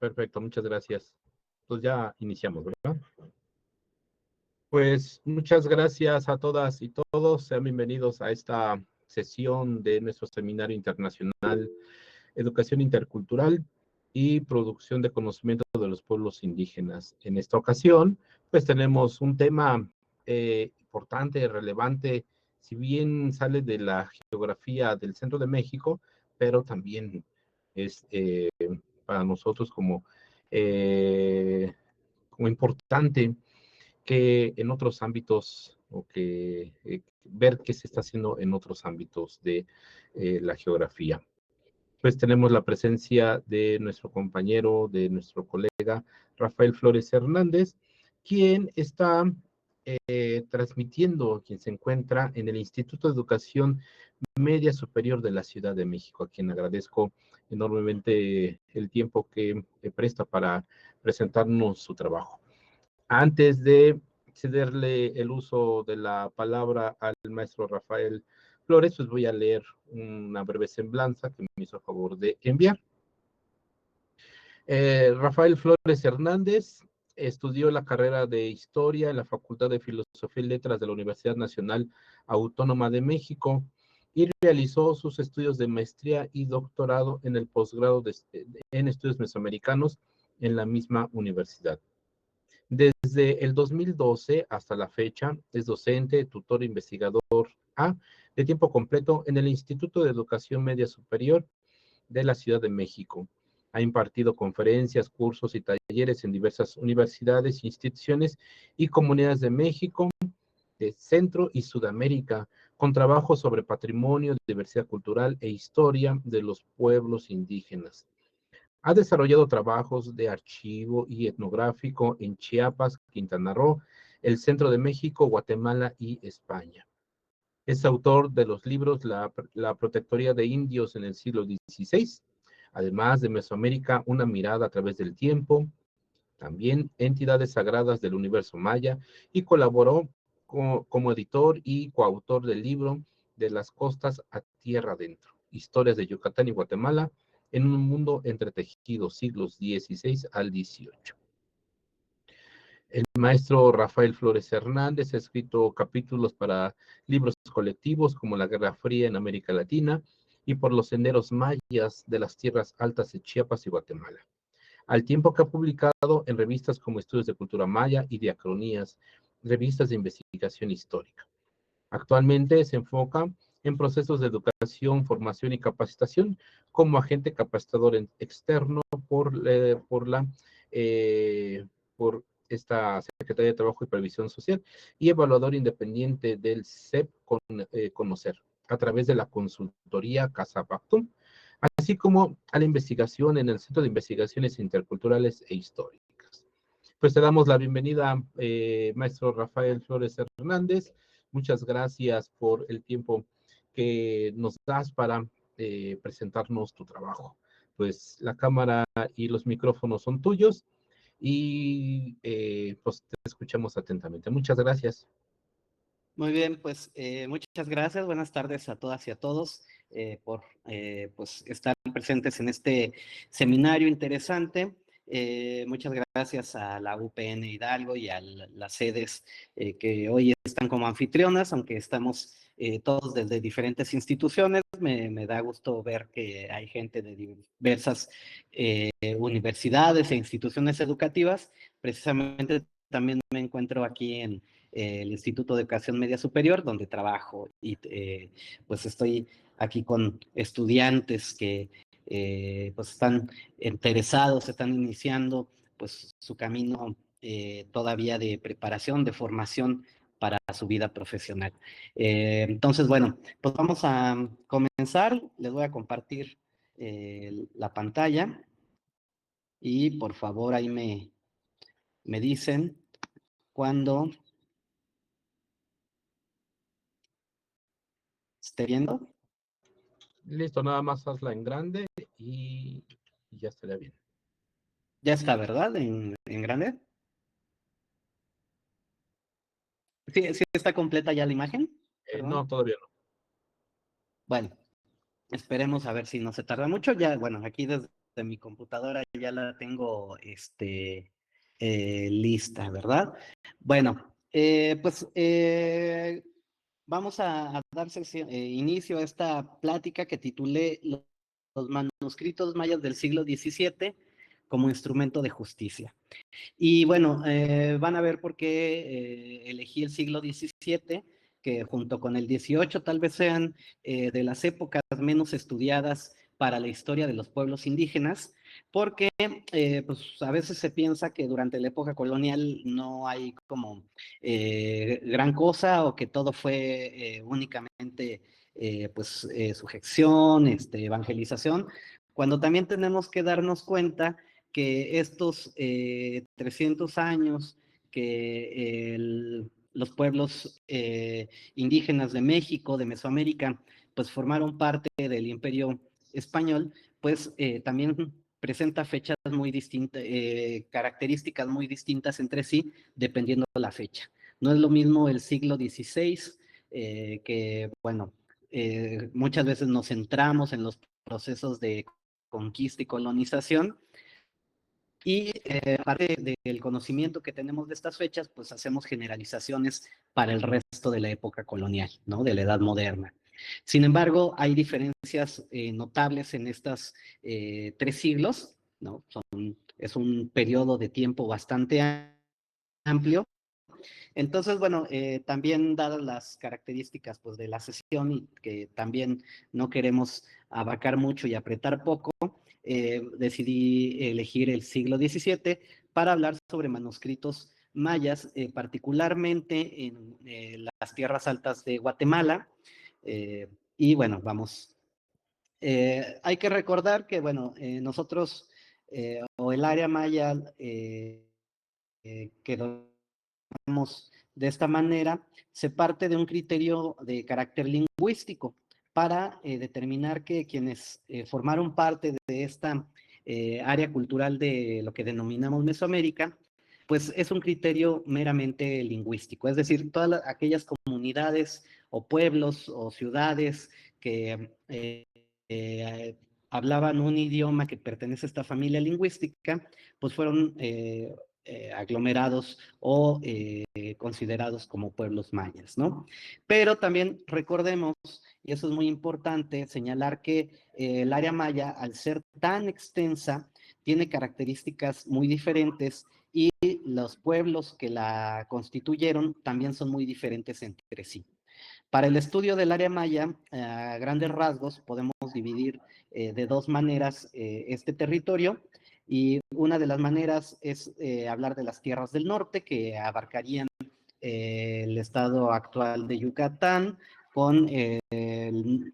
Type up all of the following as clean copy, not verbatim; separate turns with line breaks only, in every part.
Perfecto, muchas gracias. Pues ya iniciamos, ¿verdad? Pues muchas gracias a todas y todos. Sean bienvenidos a esta sesión de nuestro Seminario Internacional Educación Intercultural y Producción de Conocimiento de los Pueblos Indígenas. En esta ocasión, pues tenemos un tema importante, relevante, si bien sale de la geografía del centro de México, pero también es para nosotros como importante que en otros ámbitos o que ver qué se está haciendo en otros ámbitos de la geografía. Pues tenemos la presencia de nuestro compañero, de nuestro colega Rafael Flores Hernández, quien está transmitiendo, quien se encuentra en el Instituto de Educación Media Superior de la Ciudad de México, a quien agradezco enormemente el tiempo que presta para presentarnos su trabajo. Antes de cederle el uso de la palabra al maestro Rafael Flores, pues voy a leer una breve semblanza que me hizo favor de enviar. Rafael Flores Hernández estudió la carrera de Historia en la Facultad de Filosofía y Letras de la Universidad Nacional Autónoma de México y realizó sus estudios de maestría y doctorado en el posgrado en estudios mesoamericanos en la misma universidad. Desde el 2012 hasta la fecha es docente, tutor e investigador A de tiempo completo en el Instituto de Educación Media Superior de la Ciudad de México. Ha impartido conferencias, cursos y talleres en diversas universidades, instituciones y comunidades de México, de Centro y Sudamérica, con trabajos sobre patrimonio, diversidad cultural e historia de los pueblos indígenas. Ha desarrollado trabajos de archivo y etnográfico en Chiapas, Quintana Roo, el centro de México, Guatemala y España. Es autor de los libros La Protectoría de Indios en el siglo XVI, además de Mesoamérica, una mirada a través del tiempo, también Entidades Sagradas del Universo Maya, y colaboró como editor y coautor del libro De las Costas a Tierra Adentro, Historias de Yucatán y Guatemala en un mundo entretejido, siglos XVI al XVIII. El maestro Rafael Flores Hernández ha escrito capítulos para libros colectivos como La Guerra Fría en América Latina y Por los senderos mayas de las tierras altas de Chiapas y Guatemala, al tiempo que ha publicado en revistas como Estudios de Cultura Maya y Diacronías, revistas de investigación histórica. Actualmente se enfoca en procesos de educación, formación y capacitación como agente capacitador externo por esta Secretaría de Trabajo y Previsión Social y evaluador independiente del CEP Conocer a través de la consultoría Casa Pactum, así como a la investigación en el Centro de Investigaciones Interculturales e Históricas. Pues te damos la bienvenida, maestro Rafael Flores Hernández. Muchas gracias por el tiempo que nos das para presentarnos tu trabajo. Pues la cámara y los micrófonos son tuyos y pues te escuchamos atentamente. Muchas gracias.
Muy bien, pues muchas gracias. Buenas tardes a todas y a todos por pues, estar presentes en este seminario interesante. Muchas gracias a la UPN Hidalgo y a las sedes que hoy están como anfitrionas, aunque estamos todos desde diferentes instituciones. Me da gusto ver que hay gente de diversas universidades e instituciones educativas. Precisamente también me encuentro aquí en el Instituto de Educación Media Superior, donde trabajo y pues estoy aquí con estudiantes que pues están interesados, están iniciando pues su camino todavía de preparación, de formación para su vida profesional. Entonces, bueno, pues vamos a comenzar. Les voy a compartir la pantalla y por favor ahí me dicen cuando esté viendo.
Listo, nada más hazla en grande y ya estaría bien.
Ya está, ¿verdad? En grande. Sí, sí está completa ya la imagen.
No, todavía no.
Bueno, esperemos a ver si no se tarda mucho. Ya, bueno, aquí desde de mi computadora ya la tengo lista, ¿verdad? Bueno, vamos a dar inicio a esta plática que titulé Los manuscritos mayas del siglo XVII como instrumento de justicia. Y bueno, van a ver por qué elegí el siglo XVII, que junto con el XVIII tal vez sean de las épocas menos estudiadas para la historia de los pueblos indígenas, porque pues a veces se piensa que durante la época colonial no hay como gran cosa, o que todo fue únicamente sujeción, evangelización, cuando también tenemos que darnos cuenta que estos 300 años que los pueblos indígenas de México, de Mesoamérica, pues formaron parte del Imperio Español, pues también presenta fechas muy distintas, características muy distintas entre sí, dependiendo de la fecha. No es lo mismo el siglo XVI, que, bueno, muchas veces nos centramos en los procesos de conquista y colonización, y aparte del conocimiento que tenemos de estas fechas, pues hacemos generalizaciones para el resto de la época colonial, ¿no? De la Edad Moderna. Sin embargo, hay diferencias notables en estos 3 siglos, ¿no? Es un periodo de tiempo bastante amplio. Entonces, bueno, también dadas las características pues, de la sesión, y que también no queremos abarcar mucho y apretar poco, decidí elegir el siglo XVII para hablar sobre manuscritos mayas, particularmente en las tierras altas de Guatemala. Y bueno, vamos. Hay que recordar que, bueno, nosotros, o el área maya que de esta manera, se parte de un criterio de carácter lingüístico para determinar que quienes formaron parte de esta área cultural de lo que denominamos Mesoamérica, pues es un criterio meramente lingüístico, es decir, todas aquellas comunidades o pueblos o ciudades que hablaban un idioma que pertenece a esta familia lingüística, pues fueron aglomerados o considerados como pueblos mayas, ¿no? Pero también recordemos, y eso es muy importante, señalar que el área maya, al ser tan extensa, tiene características muy diferentes, y los pueblos que la constituyeron también son muy diferentes entre sí. Para el estudio del área maya, a grandes rasgos, podemos dividir de dos maneras este territorio, y una de las maneras es hablar de las tierras del norte, que abarcarían el estado actual de Yucatán, con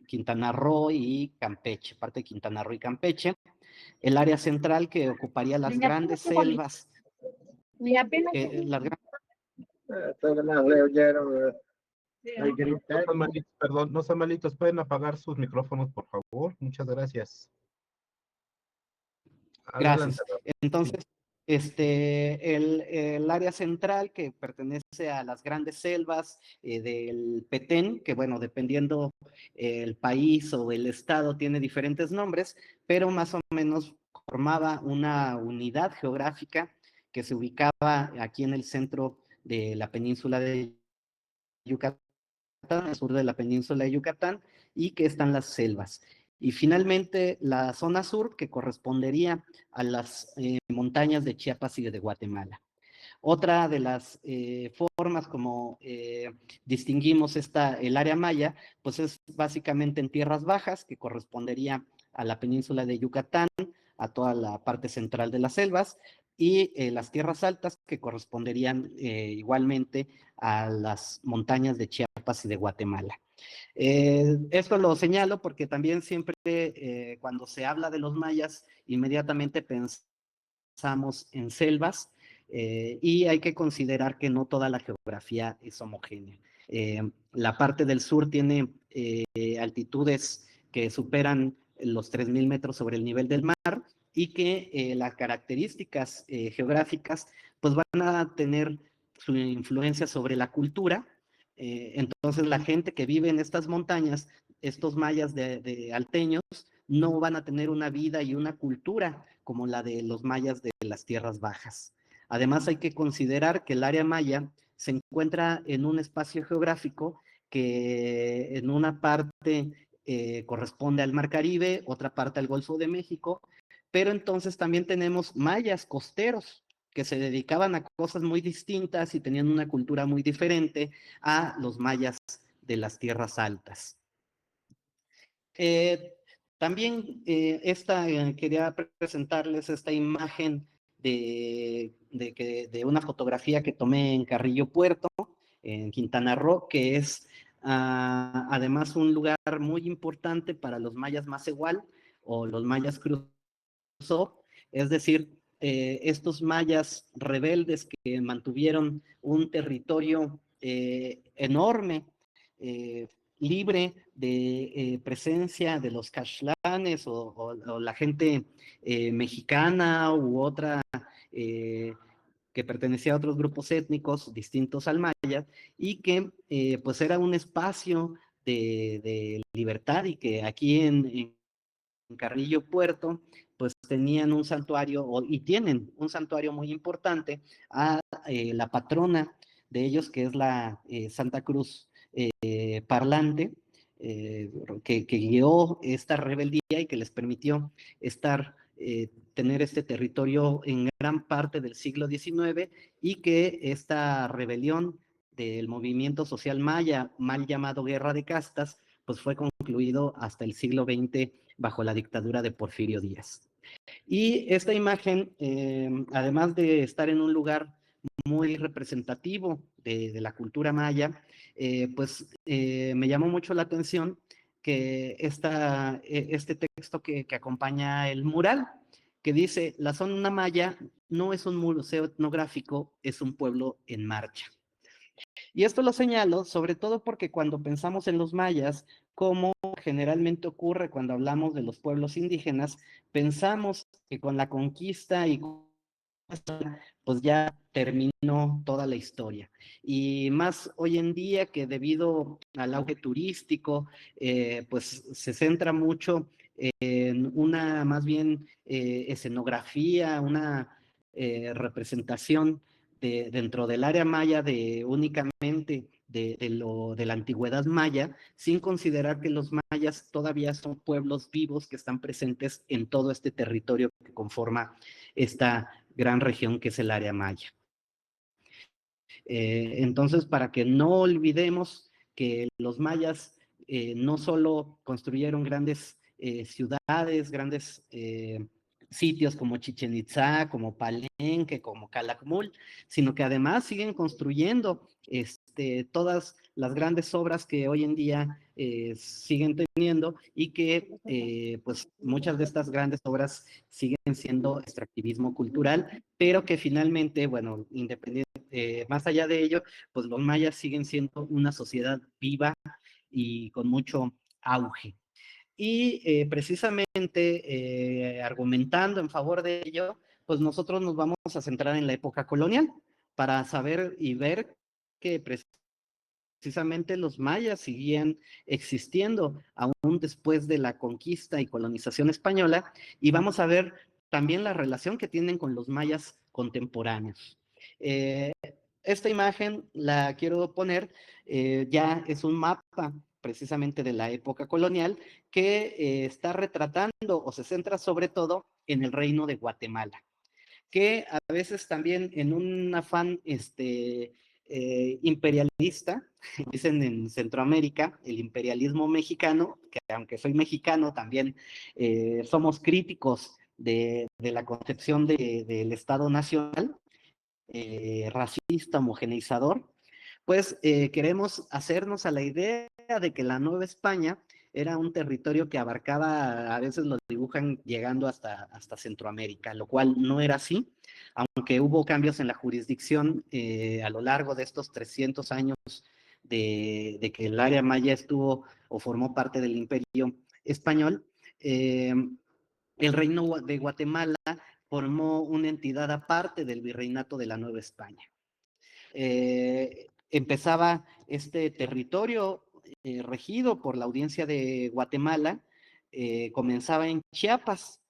Quintana Roo y Campeche, parte de Quintana Roo y Campeche. El área central, que ocuparía las grandes selvas. Las
Perdón, no sean malitos, pueden apagar sus micrófonos, por favor. Muchas gracias.
Gracias. Entonces, el área central, que pertenece a las grandes selvas del Petén, que bueno, dependiendo el país o el estado tiene diferentes nombres, pero más o menos formaba una unidad geográfica que se ubicaba aquí en el centro de la península de Yucatán, al sur de la península de Yucatán, y que están las selvas. Y finalmente la zona sur, que correspondería a las montañas de Chiapas y de Guatemala. Otra de las formas como distinguimos el área maya, pues es básicamente en tierras bajas, que correspondería a la península de Yucatán, a toda la parte central de las selvas, y las tierras altas, que corresponderían igualmente a las montañas de Chiapas y de Guatemala. Esto lo señalo porque también siempre cuando se habla de los mayas, inmediatamente pensamos en selvas, y hay que considerar que no toda la geografía es homogénea. La parte del sur tiene altitudes que superan los 3,000 metros sobre el nivel del mar, y que las características geográficas pues van a tener su influencia sobre la cultura. Entonces la gente que vive en estas montañas, estos mayas de alteños, no van a tener una vida y una cultura como la de los mayas de las tierras bajas. Además, hay que considerar que el área maya se encuentra en un espacio geográfico que en una parte corresponde al Mar Caribe, otra parte al Golfo de México, pero entonces también tenemos mayas costeros que se dedicaban a cosas muy distintas y tenían una cultura muy diferente a los mayas de las tierras altas. Eh, también quería presentarles esta imagen de una fotografía que tomé en Carrillo Puerto, en Quintana Roo, que es además un lugar muy importante para los mayas Macehual o los mayas Cruzó, es decir, estos mayas rebeldes que mantuvieron un territorio enorme, eh, libre de presencia de los caxlanes o la gente mexicana u otra que pertenecía a otros grupos étnicos distintos al maya y que pues era un espacio de libertad y que aquí en Carrillo Puerto, pues tenían un santuario, y tienen un santuario muy importante a la patrona de ellos, que es la Santa Cruz Parlante, que guió esta rebeldía y que les permitió tener este territorio en gran parte del siglo XIX y que esta rebelión del movimiento social maya, mal llamado Guerra de Castas, pues fue concluido hasta el siglo XX bajo la dictadura de Porfirio Díaz. Y esta imagen, además de estar en un lugar muy representativo de la cultura maya, me llamó mucho la atención que este texto que acompaña el mural, que dice, la zona maya no es un museo etnográfico, es un pueblo en marcha. Y esto lo señalo sobre todo porque cuando pensamos en los mayas, como generalmente ocurre cuando hablamos de los pueblos indígenas, pensamos que con la conquista y pues ya terminó toda la historia. Y más hoy en día que debido al auge turístico, pues se centra mucho en una más bien escenografía, una representación dentro del área maya de únicamente de la antigüedad maya, sin considerar que los mayas todavía son pueblos vivos que están presentes en todo este territorio que conforma esta gran región que es el área maya. Entonces, para que no olvidemos que los mayas no solo construyeron grandes ciudades, grandes sitios como Chichen Itzá, como Palenque, como Calakmul, sino que además siguen construyendo todas las grandes obras que hoy en día siguen teniendo y que pues muchas de estas grandes obras siguen siendo extractivismo cultural, pero que finalmente, bueno, más allá de ello, pues los mayas siguen siendo una sociedad viva y con mucho auge. Y precisamente argumentando en favor de ello, pues nosotros nos vamos a centrar en la época colonial para saber y ver que precisamente los mayas seguían existiendo aún después de la conquista y colonización española, y vamos a ver también la relación que tienen con los mayas contemporáneos. Esta imagen la quiero poner, ya es un mapa precisamente de la época colonial que está retratando o se centra sobre todo en el reino de Guatemala, que a veces también en un afán imperialista, dicen en Centroamérica, el imperialismo mexicano, que aunque soy mexicano también somos críticos de la concepción del Estado Nacional, racista, homogeneizador, pues queremos hacernos a la idea de que la Nueva España era un territorio que abarcaba, a veces lo dibujan llegando hasta Centroamérica, lo cual no era así, aunque hubo cambios en la jurisdicción a lo largo de estos 300 años de que el área maya estuvo o formó parte del imperio español. El reino de Guatemala formó una entidad aparte del virreinato de la Nueva España. Empezaba este territorio regido por la audiencia de Guatemala, comenzaba en Chiapas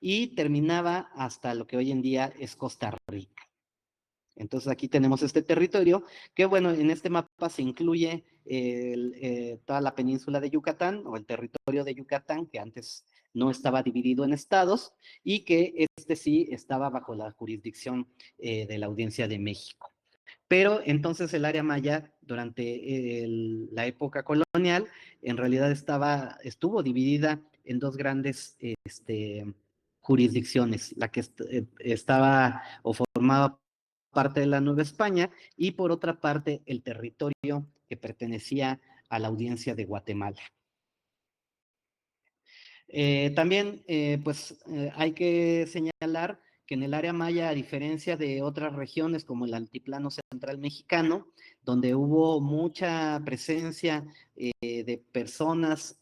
y terminaba hasta lo que hoy en día es Costa Rica. Entonces aquí tenemos este territorio que, bueno, en este mapa se incluye toda la península de Yucatán o el territorio de Yucatán, que antes no estaba dividido en estados y que este sí estaba bajo la jurisdicción de la Audiencia de México. Pero entonces el área maya durante la época colonial en realidad estuvo dividida en dos grandes jurisdicciones, la que estaba o formaba parte de la Nueva España y por otra parte el territorio que pertenecía a la Audiencia de Guatemala. También, hay que señalar que en el área maya, a diferencia de otras regiones como el altiplano central mexicano, donde hubo mucha presencia de personas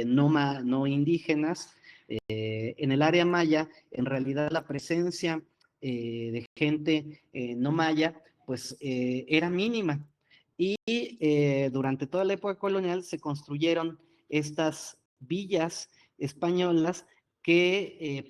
no indígenas, en el área maya, en realidad la presencia de gente no maya, pues era mínima. Y durante toda la época colonial se construyeron estas villas españolas que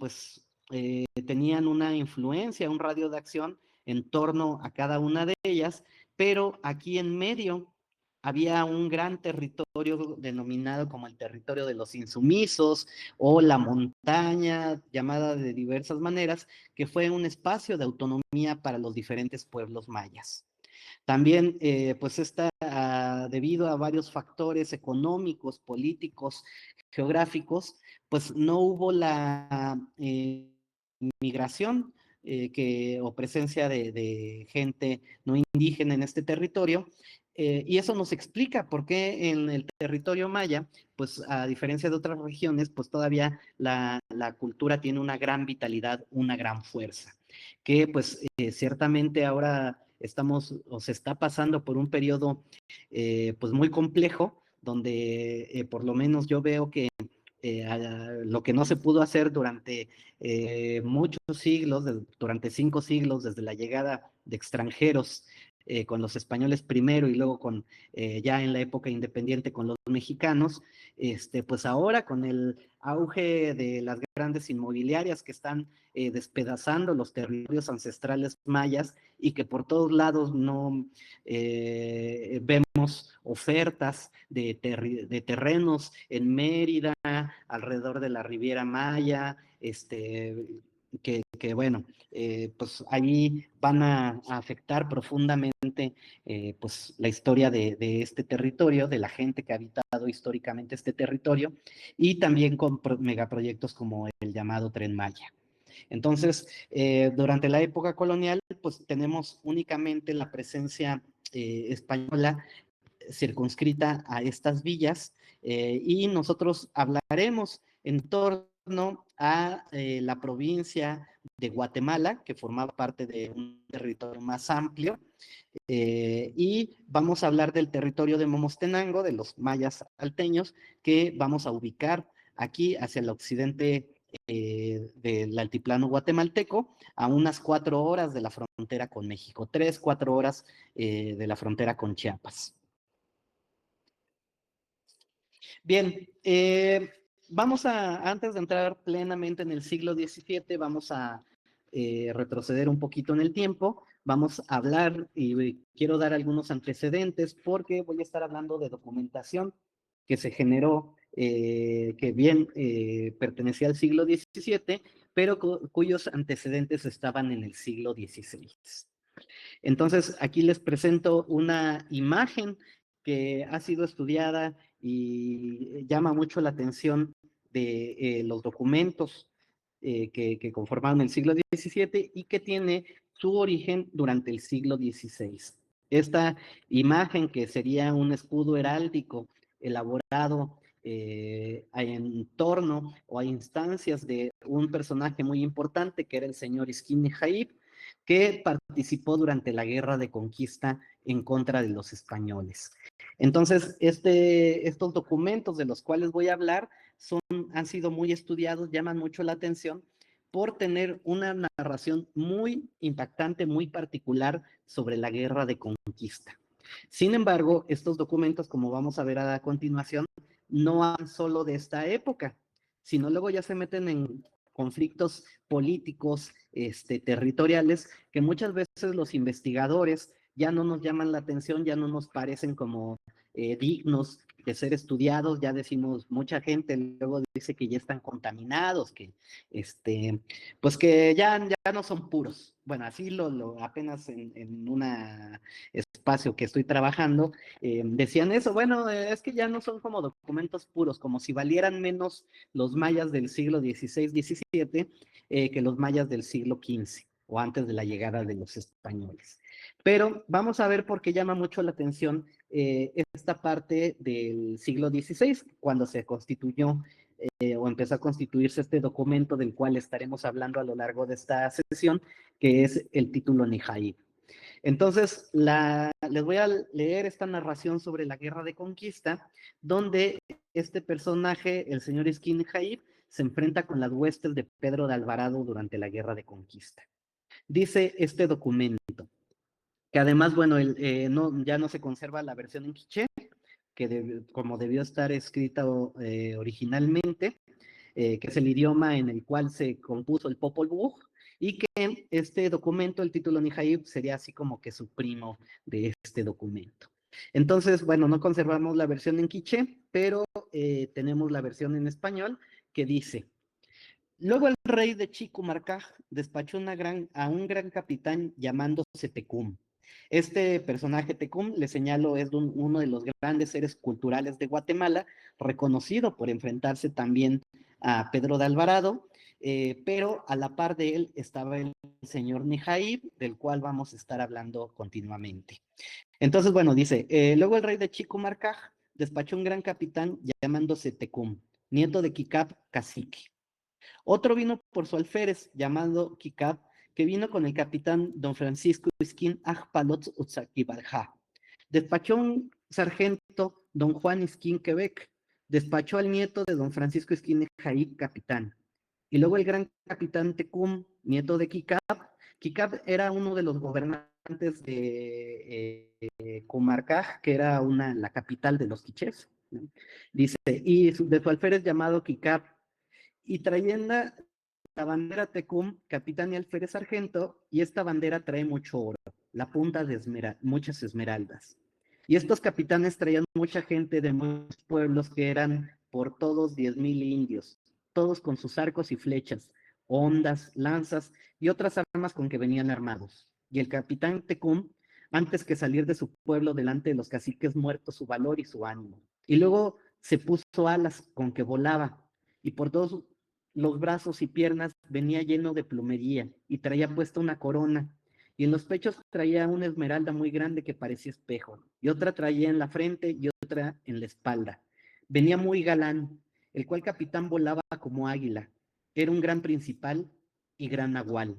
tenían una influencia, un radio de acción en torno a cada una de ellas, pero aquí en medio había un gran territorio denominado como el territorio de los insumisos o la montaña, llamada de diversas maneras, que fue un espacio de autonomía para los diferentes pueblos mayas. También, debido a varios factores económicos, políticos, geográficos, pues no hubo la migración o presencia de gente no indígena en este territorio, y eso nos explica por qué en el territorio maya, pues a diferencia de otras regiones, pues todavía la cultura tiene una gran vitalidad, una gran fuerza, que pues ciertamente ahora estamos o se está pasando por un periodo pues muy complejo, donde por lo menos yo veo que lo que no se pudo hacer durante muchos siglos, durante 5 siglos, desde la llegada de extranjeros con los españoles primero y luego ya en la época independiente con los mexicanos, pues ahora con el auge de las grandes inmobiliarias que están despedazando los territorios ancestrales mayas y que por todos lados no vemos ofertas de terrenos en Mérida, alrededor de la Riviera Maya, bueno, pues ahí van a afectar profundamente pues la historia de este territorio, de la gente que ha habitado históricamente este territorio, y también con megaproyectos como el llamado Tren Maya. Entonces, durante la época colonial, pues tenemos únicamente la presencia española circunscrita a estas villas, y nosotros hablaremos en torno a la provincia de Guatemala, que formaba parte de un territorio más amplio, y vamos a hablar del territorio de Momostenango, de los mayas alteños, que vamos a ubicar aquí hacia el occidente del altiplano guatemalteco, a unas 4 horas de la frontera con México, 3-4 horas de la frontera con Chiapas. Bien, antes de entrar plenamente en el siglo XVII, vamos a retroceder un poquito en el tiempo, vamos a hablar y quiero dar algunos antecedentes porque voy a estar hablando de documentación que se generó, que bien pertenecía al siglo XVII, pero cuyos antecedentes estaban en el siglo XVI. Entonces, aquí les presento una imagen que ha sido estudiada y llama mucho la atención de los documentos que conformaron el siglo XVII y que tiene su origen durante el siglo XVI. Esta imagen, que sería un escudo heráldico elaborado en torno o a instancias de un personaje muy importante que era el señor Isquini Jaib, que participó durante la guerra de conquista en contra de los españoles. Entonces, estos documentos de los cuales voy a hablar han sido muy estudiados, llaman mucho la atención por tener una narración muy impactante, muy particular sobre la guerra de conquista. Sin embargo, estos documentos, como vamos a ver a continuación, no hablan solo de esta época, sino luego ya se meten en conflictos políticos, territoriales, que muchas veces los investigadores ya no nos llaman la atención, ya no nos parecen como dignos de ser estudiados, ya decimos, mucha gente luego dice que ya están contaminados, que pues que ya no son puros. Bueno, así apenas en un espacio que estoy trabajando, decían eso, bueno, es que ya no son como documentos puros, como si valieran menos los mayas del siglo XVI, XVII que los mayas del siglo XV o antes de la llegada de los españoles. Pero vamos a ver por qué llama mucho la atención esta parte del siglo XVI, cuando se constituyó o empezó a constituirse este documento del cual estaremos hablando a lo largo de esta sesión, que es el título Nehaib. Entonces, les voy a leer esta narración sobre la guerra de conquista, donde este personaje, el señor Isquín Jaib, se enfrenta con las huestes de Pedro de Alvarado durante la guerra de conquista. Dice este documento, que además, bueno, ya no se conserva la versión en quiché, que como debió estar escrita originalmente, que es el idioma en el cual se compuso el Popol Vuh, y que este documento, el título Nijaib, sería así como que su primo de este documento. Entonces, bueno, no conservamos la versión en quiché, pero tenemos la versión en español que dice: luego el rey de Chicumarcaj despachó a un gran capitán llamándose Tecum. Este personaje Tecum, le señalo, es uno de los grandes seres culturales de Guatemala, reconocido por enfrentarse también a Pedro de Alvarado, pero a la par de él estaba el señor Nehaib, del cual vamos a estar hablando continuamente. Entonces, bueno, dice, luego el rey de Chicumarcaj despachó un gran capitán llamándose Tecum, nieto de Kikab cacique. Otro vino por su alférez, llamado Kikab, que vino con el capitán don Francisco Isquín Ajpalot Utzaquibalja. Despachó un sargento, don Juan Isquín Quebec. Despachó al nieto de don Francisco Isquín Jaib, capitán. Y luego el gran capitán Tecum, nieto de Kikab. Kikab era uno de los gobernantes de Comarcaj, que era la capital de los quichés. Dice, y de su alférez llamado Kikab, y trayendo la bandera Tecum, capitán y alférez sargento, y esta bandera trae mucho oro, la punta de muchas esmeraldas. Y estos capitanes traían mucha gente de muchos pueblos que eran por todos 10,000 indios, todos con sus arcos y flechas, hondas, lanzas y otras armas con que venían armados. Y el capitán Tecum, antes que salir de su pueblo delante de los caciques muertos, su valor y su ánimo. Y luego se puso alas con que volaba, y por todos los brazos y piernas venía lleno de plumería, y traía puesta una corona, y en los pechos traía una esmeralda muy grande que parecía espejo, y otra traía en la frente y otra en la espalda. Venía muy galán, el cual capitán volaba como águila. Era un gran principal y gran nahual.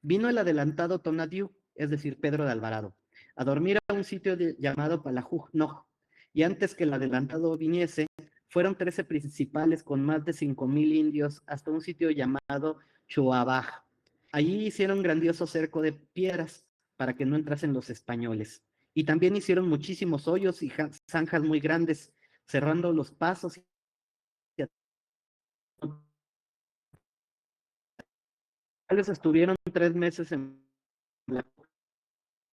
Vino el adelantado Tonadiu, es decir, Pedro de Alvarado, a dormir a un sitio llamado Palajuj Noj, y antes que el adelantado viniese, fueron 13 principales con más de 5,000 indios hasta un sitio llamado Chuabaj. Allí hicieron grandioso cerco de piedras para que no entrasen los españoles. Y también hicieron muchísimos hoyos y zanjas muy grandes, cerrando los pasos. Ellos estuvieron 3 meses en la...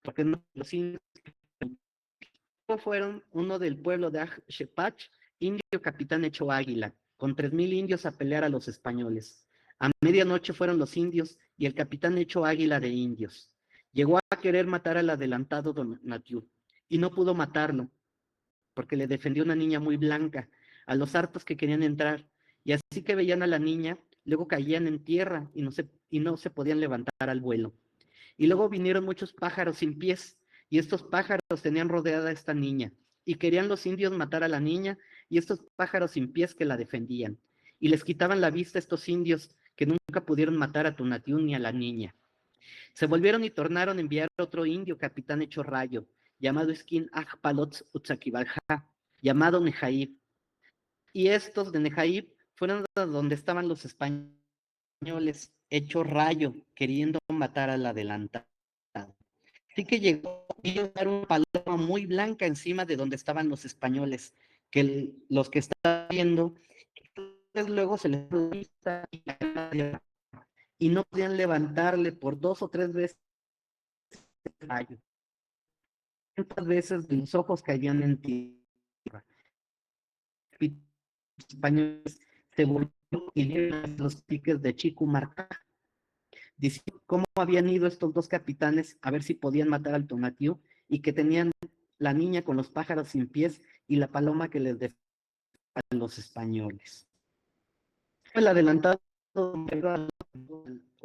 porque no, los indios fueron uno del pueblo de Ajshepach, indio capitán hecho águila, con 3,000 indios a pelear a los españoles. A medianoche fueron los indios y el capitán hecho águila de indios. Llegó a querer matar al adelantado don Natiu y no pudo matarlo porque le defendió una niña muy blanca a los hartos que querían entrar, y así que veían a la niña, luego caían en tierra y no se podían levantar al vuelo. Y luego vinieron muchos pájaros sin pies, y estos pájaros tenían rodeada a esta niña, y querían los indios matar a la niña, y estos pájaros sin pies que la defendían, y les quitaban la vista a estos indios que nunca pudieron matar a Tonatiuh ni a la niña. Se volvieron y tornaron a enviar otro indio, capitán hecho rayo, llamado Isquín Ajpalot Utzaquibalja, llamado Nehaib. Y estos de Nehaib fueron a donde estaban los españoles, hecho rayo, queriendo matar al adelantado. Así que llegó a dar una paloma muy blanca encima de donde estaban los españoles, que los que estaban viendo luego se les y no podían levantarle por 2 o 3 veces el rayo. Tantas veces los ojos caían en tierra. Los españoles se volvieron y dieron los piques de Chicumarca, diciendo cómo habían ido estos dos capitanes a ver si podían matar al Tonatiuh y que tenían la niña con los pájaros sin pies y la paloma que les defendía a los españoles. El adelantado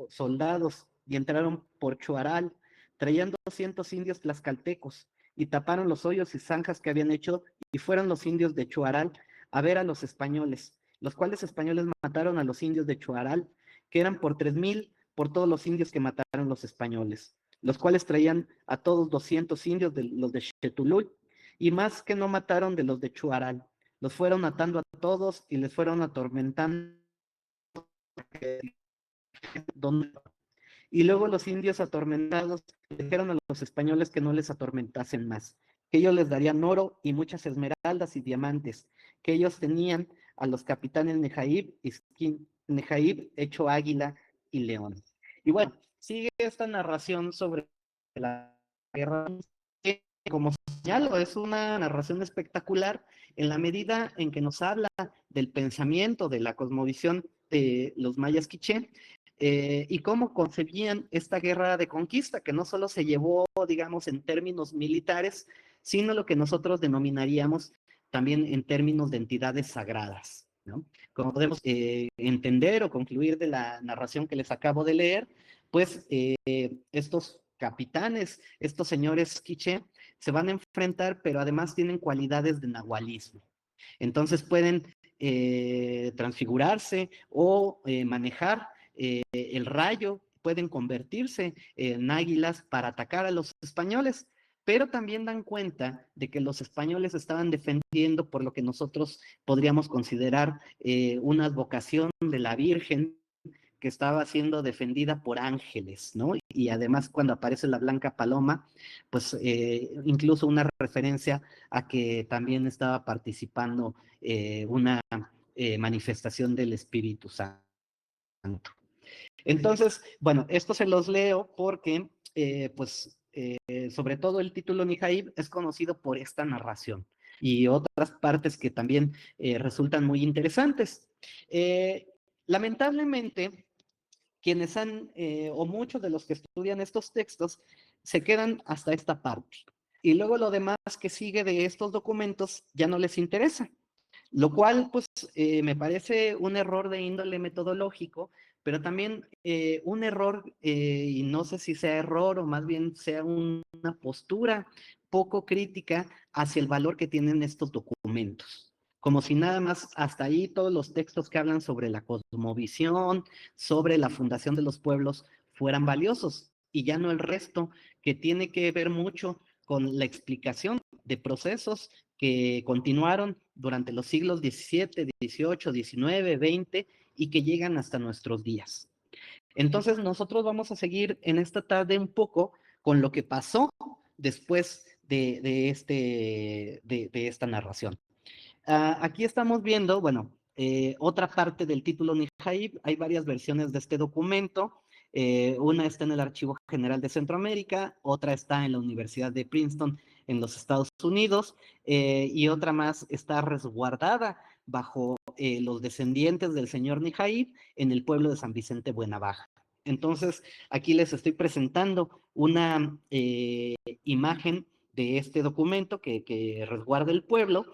soldados y entraron por Chuaral, trayendo 200 indios tlaxcaltecos y taparon los hoyos y zanjas que habían hecho y fueron los indios de Chuaral a ver a los españoles, los cuales españoles mataron a los indios de Chuaral, que eran por 3,000 por todos los indios que mataron los españoles, los cuales traían a todos 200 indios de los de Chetuluy y más que no mataron de los de Chuaral. Los fueron atando a todos y les fueron atormentando. Y luego los indios atormentados dijeron a los españoles que no les atormentasen más, que ellos les darían oro y muchas esmeraldas y diamantes, que ellos tenían a los capitanes Nejaib y Nejaib hecho águila y león. Y bueno, sigue esta narración sobre la guerra, que, como señalo, es una narración espectacular en la medida en que nos habla del pensamiento, de la cosmovisión de los mayas quiché, y cómo concebían esta guerra de conquista, que no solo se llevó, digamos, en términos militares, sino lo que nosotros denominaríamos también en términos de entidades sagradas, ¿no? Como podemos entender o concluir de la narración que les acabo de leer, pues estos capitanes, estos señores quiché, se van a enfrentar, pero además tienen cualidades de nahualismo. Entonces pueden transfigurarse o manejar el rayo, pueden convertirse en águilas para atacar a los españoles, pero también dan cuenta de que los españoles estaban defendiendo por lo que nosotros podríamos considerar una advocación de la Virgen que estaba siendo defendida por ángeles, ¿no? Y además cuando aparece la blanca paloma, pues incluso una referencia a que también estaba participando una manifestación del Espíritu Santo. Entonces, bueno, esto se los leo porque, sobre todo el título Nijaib es conocido por esta narración y otras partes que también resultan muy interesantes. Lamentablemente, quienes o muchos de los que estudian estos textos, se quedan hasta esta parte. Y luego lo demás que sigue de estos documentos ya no les interesa. Lo cual, pues, me parece un error de índole metodológico, pero también un error, y no sé si sea error o más bien sea una postura poco crítica hacia el valor que tienen estos documentos. Como si nada más hasta ahí todos los textos que hablan sobre la cosmovisión, sobre la fundación de los pueblos, fueran valiosos, y ya no el resto, que tiene que ver mucho con la explicación de procesos que continuaron durante los siglos XVII, XVIII, XIX, XX y que llegan hasta nuestros días. Entonces nosotros vamos a seguir en esta tarde un poco con lo que pasó después de esta narración. Aquí estamos viendo, bueno, otra parte del título Nijaib. Hay varias versiones de este documento. Una está en el Archivo General de Centroamérica, otra está en la Universidad de Princeton en los Estados Unidos, y otra más está resguardada bajo los descendientes del señor Nijaib en el pueblo de San Vicente Buenabaja. Entonces, aquí les estoy presentando una imagen de este documento que resguarda el pueblo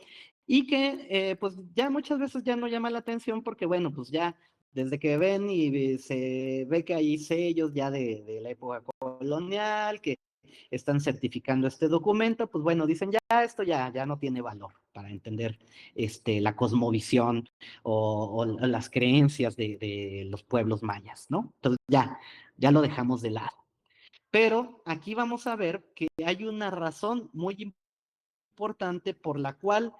y que pues ya muchas veces ya no llama la atención porque bueno, pues ya desde que ven y se ve que hay sellos ya de la época colonial, que están certificando este documento, pues bueno, dicen ya esto ya no tiene valor para entender la cosmovisión o las creencias de los pueblos mayas, ¿no? Entonces ya lo dejamos de lado. Pero aquí vamos a ver que hay una razón muy importante por la cual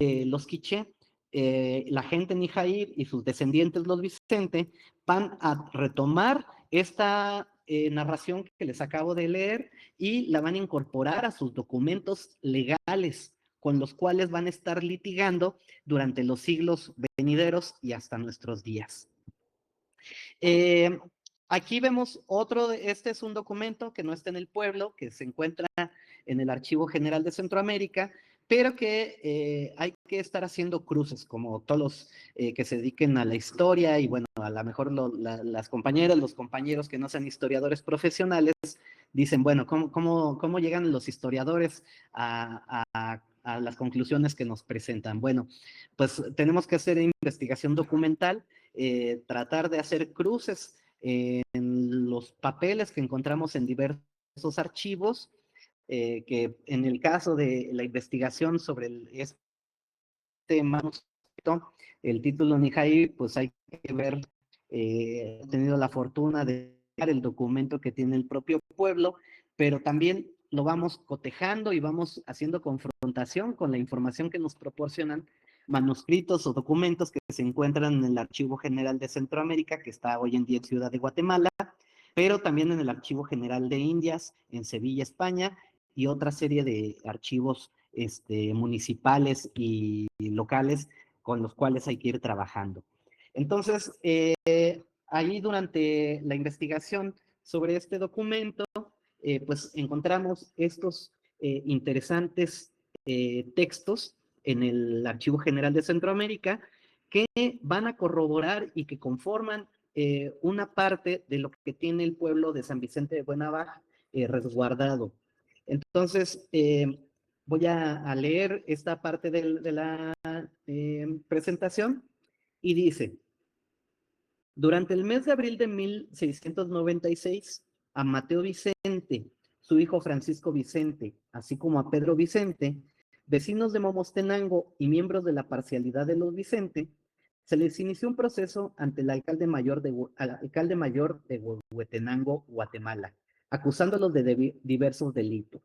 los quiché, la gente Nijaib y sus descendientes los Vicente van a retomar esta narración que les acabo de leer y la van a incorporar a sus documentos legales con los cuales van a estar litigando durante los siglos venideros y hasta nuestros días. Aquí vemos otro, este es un documento que no está en el pueblo, que se encuentra en el Archivo General de Centroamérica, pero que hay que estar haciendo cruces, como todos los que se dediquen a la historia, y bueno, a lo mejor las compañeras, los compañeros que no sean historiadores profesionales, dicen, bueno, ¿cómo llegan los historiadores a las conclusiones que nos presentan? Bueno, pues tenemos que hacer investigación documental, tratar de hacer cruces en los papeles que encontramos en diversos archivos, que en el caso de la investigación sobre este manuscrito, el título Nihai, pues hay que ver, he tenido la fortuna de ver el documento que tiene el propio pueblo, pero también lo vamos cotejando y vamos haciendo confrontación con la información que nos proporcionan manuscritos o documentos que se encuentran en el Archivo General de Centroamérica, que está hoy en día en Ciudad de Guatemala, pero también en el Archivo General de Indias, en Sevilla, España, y otra serie de archivos municipales y locales con los cuales hay que ir trabajando. Entonces, ahí durante la investigación sobre este documento, pues encontramos estos interesantes textos en el Archivo General de Centroamérica que van a corroborar y que conforman una parte de lo que tiene el pueblo de San Vicente de Buenavaj resguardado. Entonces, voy a leer esta parte de la presentación y dice: durante el mes de abril de 1696, a Mateo Vicente, su hijo Francisco Vicente, así como a Pedro Vicente, vecinos de Momostenango y miembros de la parcialidad de los Vicente, se les inició un proceso ante el alcalde mayor de Huehuetenango, Guatemala, acusándolos de diversos delitos.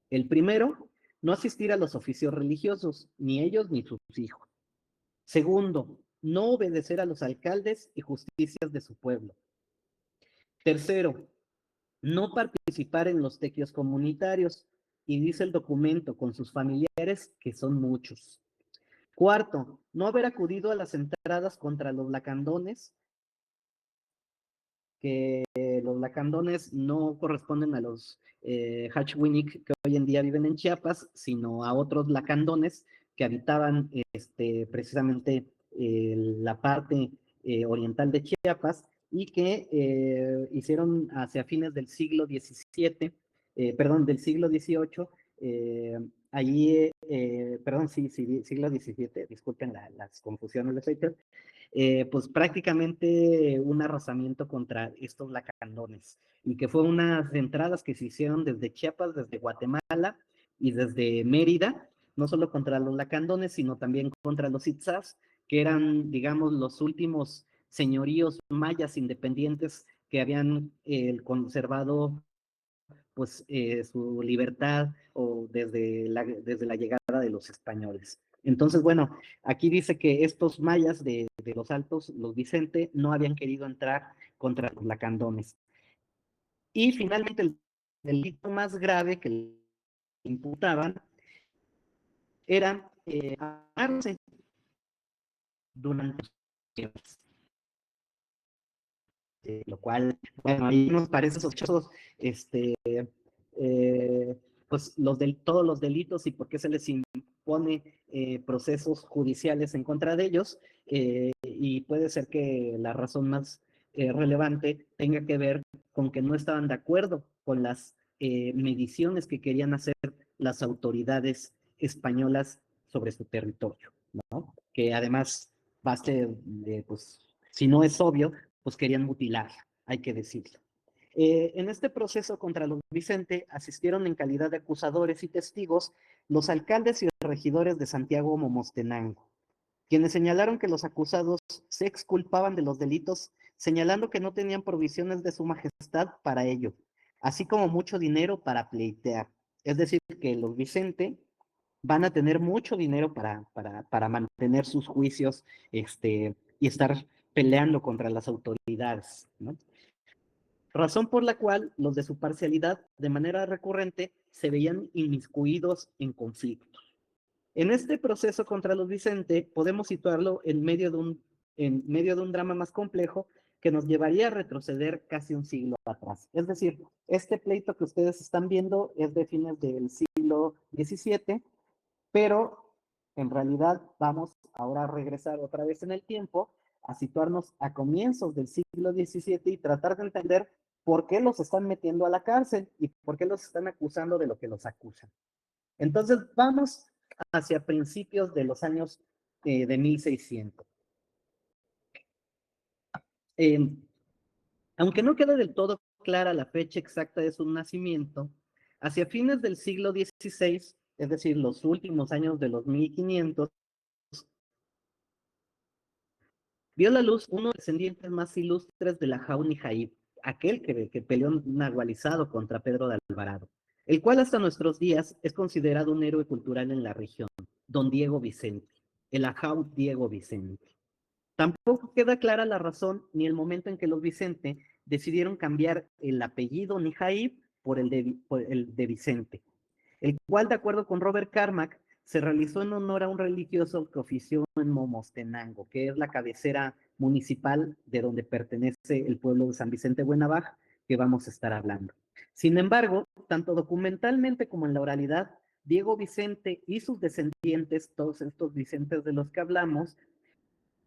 El primero, no asistir a los oficios religiosos, ni ellos ni sus hijos. Segundo, no obedecer a los alcaldes y justicias de su pueblo. Tercero, no participar en los tequios comunitarios, y dice el documento, con sus familiares, que son muchos. Cuarto, no haber acudido a las entradas contra los lacandones, que los lacandones no corresponden a los Hatchwinik que hoy en día viven en Chiapas, sino a otros lacandones que habitaban precisamente la parte oriental de Chiapas y que hicieron hacia fines del siglo XVII, perdón, del siglo XVIII, allí, perdón, sí, siglo XVII, disculpen las confusiones de fechas, pues prácticamente un arrasamiento contra estos lacandones, y que fue unas entradas que se hicieron desde Chiapas, desde Guatemala y desde Mérida, no solo contra los lacandones, sino también contra los itzás, que eran, digamos, los últimos señoríos mayas independientes que habían conservado pues su libertad o desde la llegada de los españoles. Entonces, bueno, aquí dice que estos mayas de los Altos, los Vicente, no habían querido entrar contra los lacandones. Y finalmente el delito más grave que le imputaban era armarse durante los tiempos. Lo cual, bueno, ahí nos parece sospechoso, pues todos los delitos y por qué se les impone procesos judiciales en contra de ellos, y puede ser que la razón más relevante tenga que ver con que no estaban de acuerdo con las mediciones que querían hacer las autoridades españolas sobre su territorio, ¿no? Que además, pues, si no es obvio, pues querían mutilar, hay que decirlo. En este proceso contra los Vicente asistieron en calidad de acusadores y testigos los alcaldes y regidores de Santiago Momostenango, quienes señalaron que los acusados se exculpaban de los delitos, señalando que no tenían provisiones de su majestad para ello, así como mucho dinero para pleitear. Es decir, que los Vicente van a tener mucho dinero para mantener sus juicios y estar peleando contra las autoridades, ¿no? Razón por la cual los de su parcialidad, de manera recurrente, se veían inmiscuidos en conflictos. En este proceso contra los Vicente podemos situarlo en medio de un drama más complejo que nos llevaría a retroceder casi un siglo atrás. Es decir, este pleito que ustedes están viendo es de fines del siglo XVII, pero en realidad vamos ahora a regresar otra vez en el tiempo, a situarnos a comienzos del siglo XVII y tratar de entender por qué los están metiendo a la cárcel y por qué los están acusando de lo que los acusan. Entonces vamos hacia principios de los años de 1600. Eh, Aunque no queda del todo clara la fecha exacta de su nacimiento, hacia fines del siglo XVI, es decir, los últimos años de los 1500, vio la luz uno de los descendientes más ilustres de la Jauni Jaib, aquel que peleó nahualizado contra Pedro de Alvarado, el cual hasta nuestros días es considerado un héroe cultural en la región, don Diego Vicente, el Ajau Diego Vicente. Tampoco queda clara la razón ni el momento en que los Vicente decidieron cambiar el apellido Nijaib por el de Vicente, el cual, de acuerdo con Robert Carmack, se realizó en honor a un religioso que ofició en Momostenango, que es la cabecera municipal de donde pertenece el pueblo de San Vicente Buenavaja, que vamos a estar hablando. Sin embargo, tanto documentalmente como en la oralidad, Diego Vicente y sus descendientes, todos estos Vicentes de los que hablamos,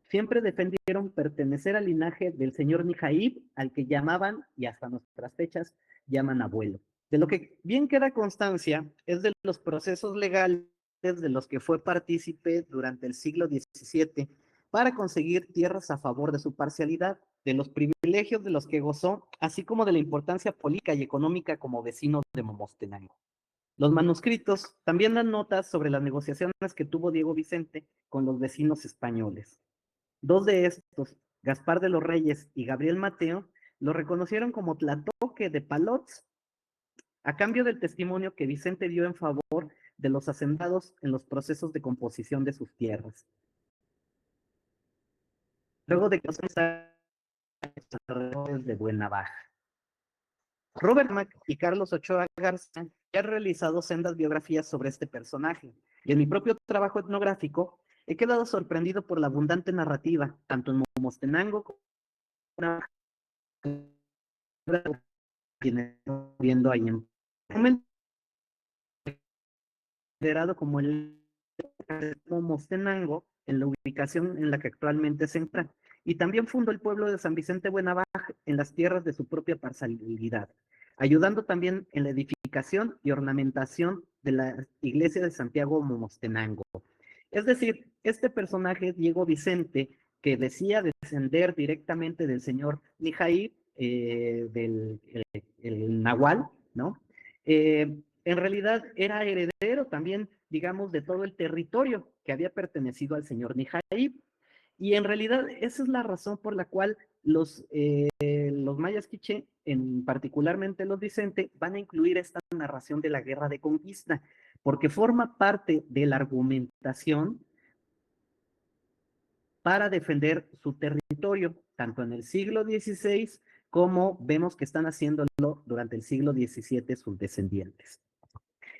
siempre defendieron pertenecer al linaje del señor Nijaib, al que llamaban, y hasta nuestras fechas, llaman abuelo. De lo que bien queda constancia es de los procesos legales de los que fue partícipe durante el siglo XVII para conseguir tierras a favor de su parcialidad, de los privilegios de los que gozó, así como de la importancia política y económica como vecino de Momostenango. Los manuscritos también dan notas sobre las negociaciones que tuvo Diego Vicente con los vecinos españoles. Dos de estos, Gaspar de los Reyes y Gabriel Mateo, lo reconocieron como Tlatoque de Palots, a cambio del testimonio que Vicente dio en favor de los hacendados en los procesos de composición de sus tierras. Luego de que los alrededores de Buenavaja. Robert Mack y Carlos Ochoa Garza ya han realizado sendas biografías sobre este personaje, y en mi propio trabajo etnográfico he quedado sorprendido por la abundante narrativa, tanto en Momostenango como viendo ahí en considerado como el Momostenango en la ubicación en la que actualmente se encuentra, y también fundó el pueblo de San Vicente Buenavaja en las tierras de su propia parcialidad, ayudando también en la edificación y ornamentación de la iglesia de Santiago Momostenango. Es decir, este personaje, Diego Vicente, que decía descender directamente del señor Nijaí, del el Nahual, ¿no? En realidad era heredero también, digamos, de todo el territorio que había pertenecido al señor Nijaí. Y en realidad esa es la razón por la cual los mayas quiché, particularmente los Vicente, van a incluir esta narración de la guerra de conquista, porque forma parte de la argumentación para defender su territorio, tanto en el siglo XVI como vemos que están haciéndolo durante el siglo XVII sus descendientes.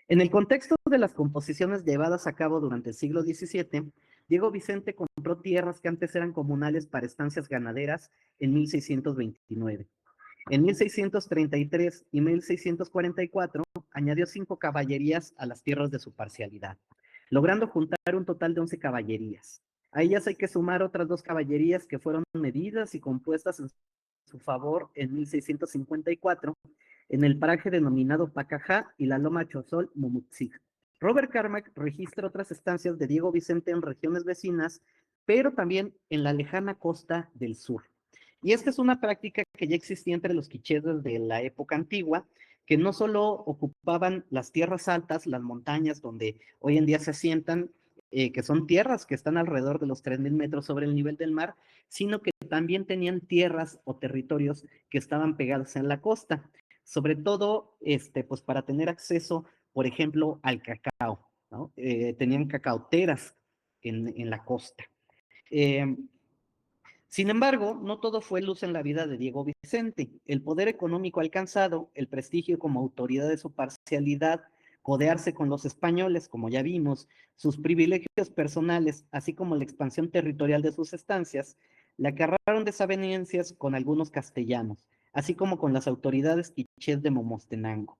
En el contexto de las composiciones llevadas a cabo durante el siglo XVII, Diego Vicente compró tierras que antes eran comunales para estancias ganaderas en 1629. En 1633 y 1644 añadió 5 caballerías a las tierras de su parcialidad, logrando juntar un total de 11 caballerías. A ellas hay que sumar otras 2 caballerías que fueron medidas y compuestas en su favor en 1654 en el paraje denominado Pacajá y la Loma Chozol Mumutzig. Robert Carmack registra otras estancias de Diego Vicente en regiones vecinas, pero también en la lejana costa del sur. Y esta es una práctica que ya existía entre los quichés desde la época antigua, que no solo ocupaban las tierras altas, las montañas donde hoy en día se asientan, que son tierras que están alrededor de los 3,000 metros sobre el nivel del mar, sino que también tenían tierras o territorios que estaban pegados en la costa, sobre todo pues para tener acceso, por ejemplo, al cacao, ¿no? Tenían cacauteras en la costa. Sin embargo, no todo fue luz en la vida de Diego Vicente. El poder económico alcanzado, el prestigio como autoridad de su parcialidad, codearse con los españoles, como ya vimos, sus privilegios personales, así como la expansión territorial de sus estancias, le acarrearon desavenencias con algunos castellanos, así como con las autoridades quichés de Momostenango.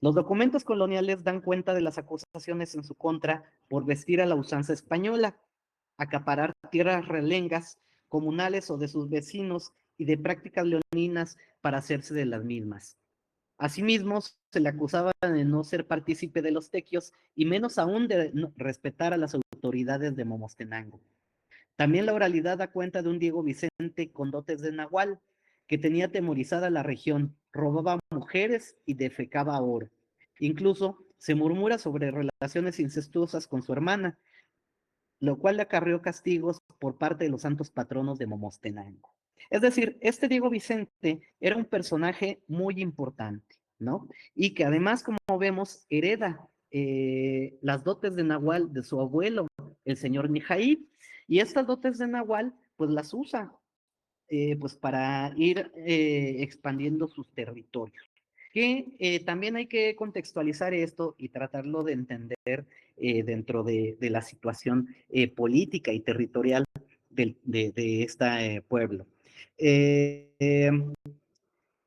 Los documentos coloniales dan cuenta de las acusaciones en su contra por vestir a la usanza española, acaparar tierras relengas, comunales o de sus vecinos y de prácticas leoninas para hacerse de las mismas. Asimismo, se le acusaba de no ser partícipe de los tequios y menos aún de no respetar a las autoridades de Momostenango. También la oralidad da cuenta de un Diego Vicente con dotes de nahual, que tenía atemorizada la región, robaba mujeres y defecaba oro. Incluso se murmura sobre relaciones incestuosas con su hermana, lo cual le acarreó castigos por parte de los santos patronos de Momostenango. Es decir, este Diego Vicente era un personaje muy importante, ¿no? Y que además, como vemos, hereda las dotes de Nahual de su abuelo, el señor Nijaí, y estas dotes de Nahual, pues las usa pues para ir expandiendo sus territorios. Que también hay que contextualizar esto y tratarlo de entender dentro de la situación política y territorial de este pueblo.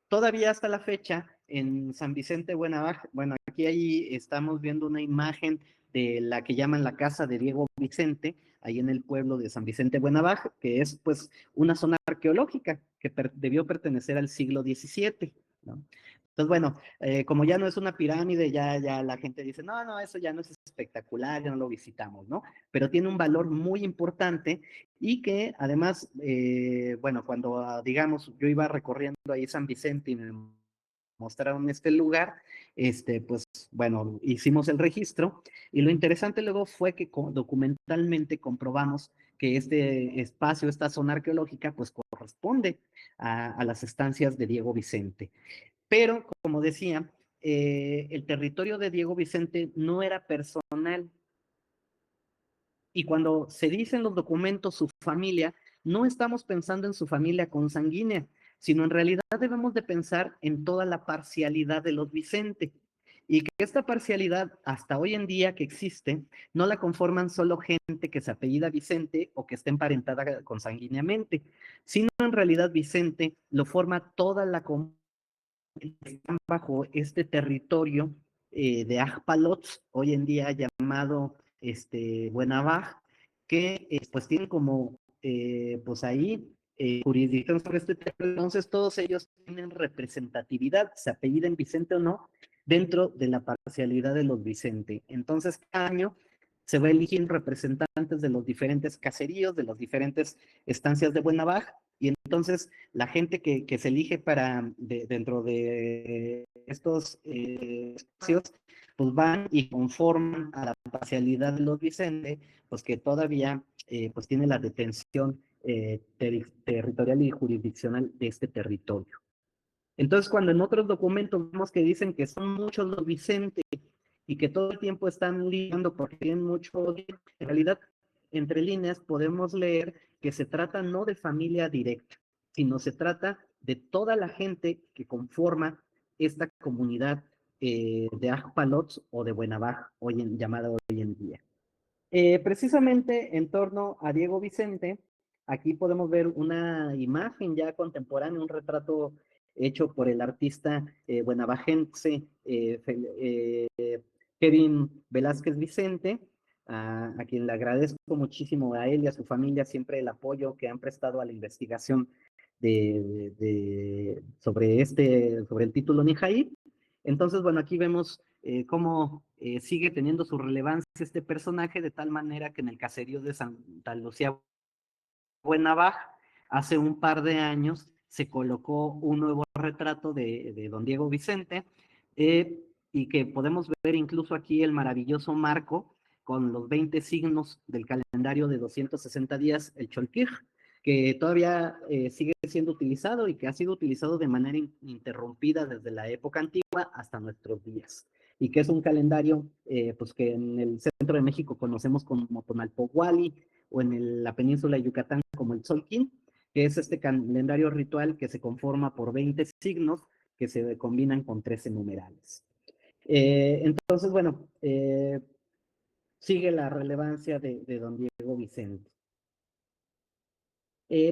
Todavía hasta la fecha, en San Vicente Buenavaj, bueno, aquí ahí estamos viendo una imagen de la que llaman la casa de Diego Vicente, ahí en el pueblo de San Vicente Buenavaj, que es pues una zona arqueológica que debió pertenecer al siglo XVII, ¿no? Entonces, bueno, como ya no es una pirámide, ya la gente dice, no, no, eso ya no es espectacular, ya no lo visitamos, ¿no? Pero tiene un valor muy importante y que además, bueno, cuando, digamos, yo iba recorriendo ahí San Vicente y me mostraron este lugar, pues, bueno, hicimos el registro y lo interesante luego fue que documentalmente comprobamos que este espacio, esta zona arqueológica, pues corresponde a las estancias de Diego Vicente. Pero, como decía, el territorio de Diego Vicente no era personal. Y cuando se dice en los documentos su familia, no estamos pensando en su familia consanguínea, sino en realidad debemos de pensar en toda la parcialidad de los Vicente. Y que esta parcialidad, hasta hoy en día que existe, no la conforman solo gente que se apellida Vicente o que esté emparentada consanguíneamente, sino en realidad Vicente lo forma toda la comunidad están bajo este territorio de Ajpalots, hoy en día llamado Buenavaj, que pues tienen como pues ahí jurisdicción sobre este territorio. Entonces todos ellos tienen representatividad, se apelliden Vicente o no, dentro de la parcialidad de los Vicente. Entonces cada año se va a elegir representantes de los diferentes caseríos, de las diferentes estancias de Buenavaj, y entonces la gente que se elige dentro de estos espacios, pues van y conforman a la parcialidad de los Vicente, pues que todavía pues tiene la detención territorial y jurisdiccional de este territorio. Entonces, cuando en otros documentos vemos que dicen que son muchos los Vicente y que todo el tiempo están lidiando porque tienen mucho odio, en realidad, entre líneas podemos leer que se trata no de familia directa, sino se trata de toda la gente que conforma esta comunidad de Ajpalots o de Buenavaj, llamada hoy en día. Precisamente en torno a Diego Vicente, aquí podemos ver una imagen ya contemporánea, un retrato hecho por el artista buenavajense Kevin Velázquez Vicente, a quien le agradezco muchísimo a él y a su familia siempre el apoyo que han prestado a la investigación sobre el título Nijaí. Entonces, bueno, aquí vemos cómo sigue teniendo su relevancia este personaje, de tal manera que en el caserío de Santa Lucía Buenavaj, hace un par de años, se colocó un nuevo retrato de don Diego Vicente, y que podemos ver incluso aquí el maravilloso marco con los 20 signos del calendario de 260 días, el Cholquij, que todavía sigue siendo utilizado y que ha sido utilizado de manera ininterrumpida desde la época antigua hasta nuestros días. Y que es un calendario pues que en el centro de México conocemos como Tonalpohualli, o en la península de Yucatán como el Tzolk'in, que es este calendario ritual que se conforma por 20 signos que se combinan con 13 numerales. Entonces, Entonces, bueno, sigue la relevancia de don Diego Vicente.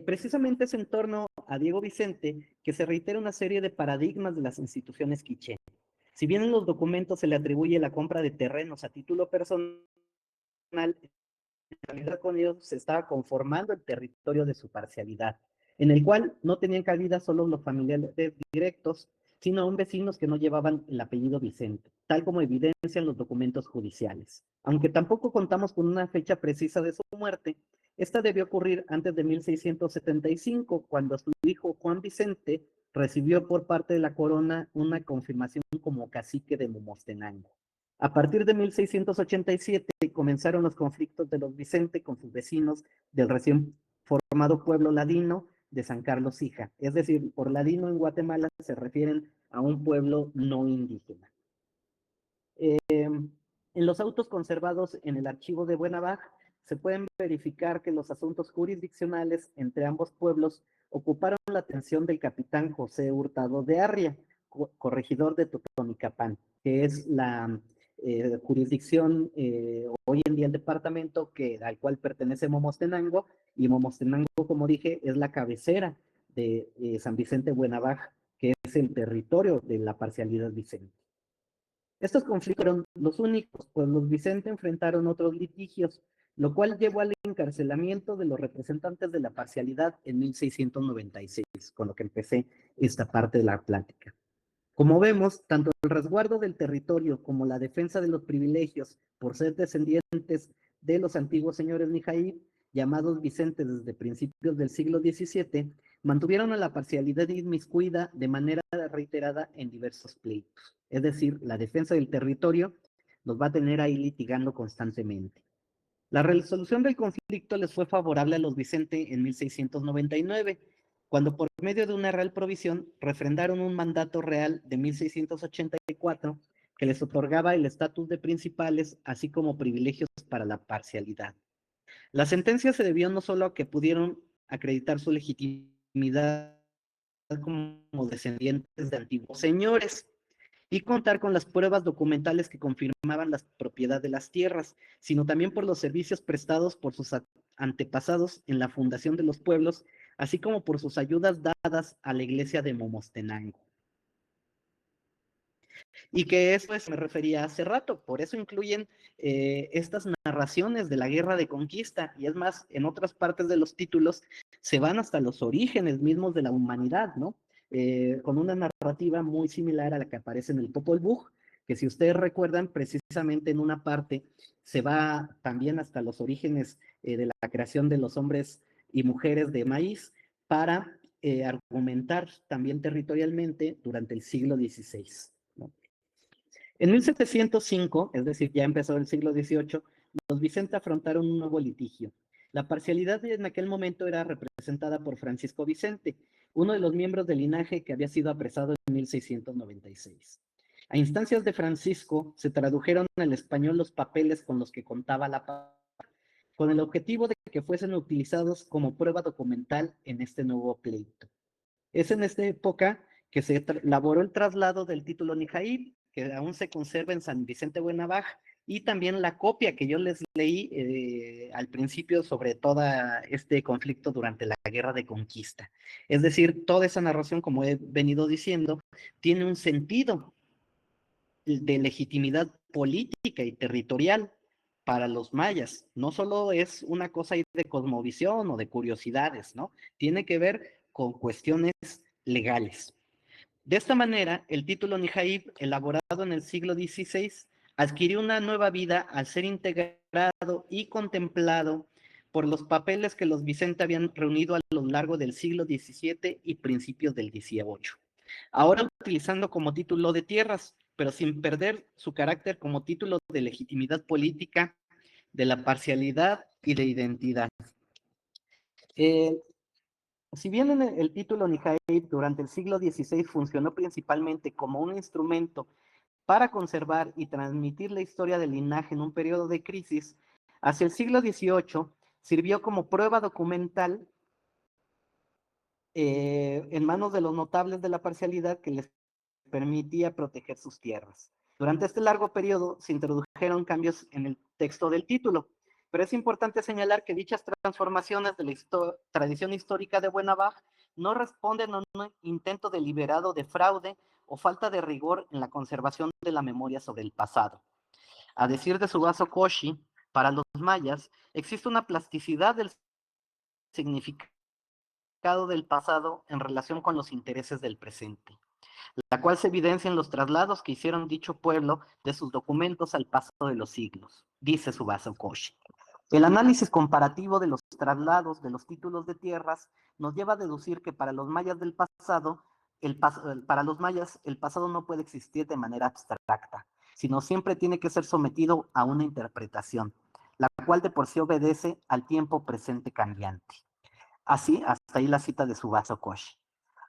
Precisamente es en torno a Diego Vicente que se reitera una serie de paradigmas de las instituciones quiché. Si bien en los documentos se le atribuye la compra de terrenos a título personal, en realidad con ellos se estaba conformando el territorio de su parcialidad, en el cual no tenían cabida solo los familiares directos, sino aún vecinos que no llevaban el apellido Vicente, tal como evidencian los documentos judiciales. Aunque tampoco contamos con una fecha precisa de su muerte, esta debió ocurrir antes de 1675, cuando su hijo Juan Vicente recibió por parte de la corona una confirmación como cacique de Momostenango. A partir de 1687 comenzaron los conflictos de los Vicente con sus vecinos del recién formado pueblo ladino de San Carlos Hija. Es decir, por ladino en Guatemala se refieren a un pueblo no indígena. En los autos conservados en el archivo de Buenavaj se pueden verificar que los asuntos jurisdiccionales entre ambos pueblos ocuparon la atención del capitán José Hurtado de Arria, corregidor de Totonicapán, que es la jurisdicción, hoy en día el departamento al cual pertenece Momostenango, y Momostenango, como dije, es la cabecera de San Vicente Buenavaj, que es el territorio de la parcialidad Vicente. Estos conflictos fueron los únicos, pues los Vicente enfrentaron otros litigios, lo cual llevó al encarcelamiento de los representantes de la parcialidad en 1696, con lo que empecé esta parte de la plática. Como vemos, tanto el resguardo del territorio como la defensa de los privilegios por ser descendientes de los antiguos señores Nijaí, llamados Vicente desde principios del siglo XVII, mantuvieron a la parcialidad inmiscuida de manera reiterada en diversos pleitos. Es decir, la defensa del territorio nos va a tener ahí litigando constantemente. La resolución del conflicto les fue favorable a los Vicente en 1699, cuando por medio de una real provisión refrendaron un mandato real de 1684 que les otorgaba el estatus de principales, así como privilegios para la parcialidad. La sentencia se debió no solo a que pudieron acreditar su legitimidad como descendientes de antiguos señores y contar con las pruebas documentales que confirmaban la propiedad de las tierras, sino también por los servicios prestados por sus antepasados en la fundación de los pueblos, así como por sus ayudas dadas a la iglesia de Momostenango. Y que eso me refería hace rato, por eso incluyen estas narraciones de la guerra de conquista, y es más, en otras partes de los títulos se van hasta los orígenes mismos de la humanidad, ¿no? Con una narrativa muy similar a la que aparece en el Popol Vuh, que si ustedes recuerdan, precisamente en una parte se va también hasta los orígenes de la creación de los hombres y mujeres de maíz para argumentar también territorialmente durante el siglo XVI, ¿no? En 1705, es decir, ya empezó el siglo XVIII, los Vicente afrontaron un nuevo litigio. La parcialidad en aquel momento era representada por Francisco Vicente, uno de los miembros del linaje que había sido apresado en 1696. A instancias de Francisco, se tradujeron al español los papeles con los que contaba la paz, con el objetivo de que fuesen utilizados como prueba documental en este nuevo pleito. Es en esta época que se elaboró el traslado del título Nijaí, que aún se conserva en San Vicente Buenavaj, y también la copia que yo les leí al principio sobre todo este conflicto durante la Guerra de Conquista. Es decir, toda esa narración, como he venido diciendo, tiene un sentido de legitimidad política y territorial para los mayas. No solo es una cosa de cosmovisión o de curiosidades, ¿no? Tiene que ver con cuestiones legales. De esta manera, el título Nijaib, elaborado en el siglo XVI, adquirió una nueva vida al ser integrado y contemplado por los papeles que los Vicente habían reunido a lo largo del siglo XVII y principios del XVIII. Ahora utilizando como título de tierras, pero sin perder su carácter como título de legitimidad política, de la parcialidad y de identidad. Si bien en el título Nijaib durante el siglo XVI funcionó principalmente como un instrumento para conservar y transmitir la historia del linaje en un periodo de crisis, hacia el siglo XVIII sirvió como prueba documental en manos de los notables de la parcialidad que les permitía proteger sus tierras. Durante este largo periodo se introdujeron cambios en el texto del título, pero es importante señalar que dichas transformaciones de la tradición histórica de Buenavaj no responden a un intento deliberado de fraude o falta de rigor en la conservación de la memoria sobre el pasado. A decir de Subaso Koshi, para los mayas existe una plasticidad del significado del pasado en relación con los intereses del presente, la cual se evidencia en los traslados que hicieron dicho pueblo de sus documentos al paso de los siglos, dice Subaso Koshi. El análisis comparativo de los traslados de los títulos de tierras nos lleva a deducir que para los mayas del pasado, para los mayas el pasado no puede existir de manera abstracta, sino siempre tiene que ser sometido a una interpretación, la cual de por sí obedece al tiempo presente cambiante. Así, hasta ahí la cita de Subaso Koshi.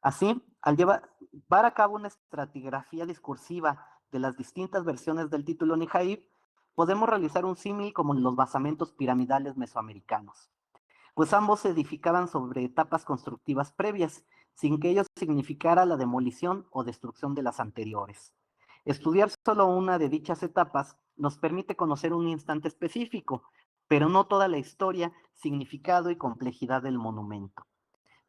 Así, al llevar a cabo una estratigrafía discursiva de las distintas versiones del título Nijaib, podemos realizar un símil como en los basamentos piramidales mesoamericanos, pues ambos se edificaban sobre etapas constructivas previas, sin que ello significara la demolición o destrucción de las anteriores. Estudiar solo una de dichas etapas nos permite conocer un instante específico, pero no toda la historia, significado y complejidad del monumento.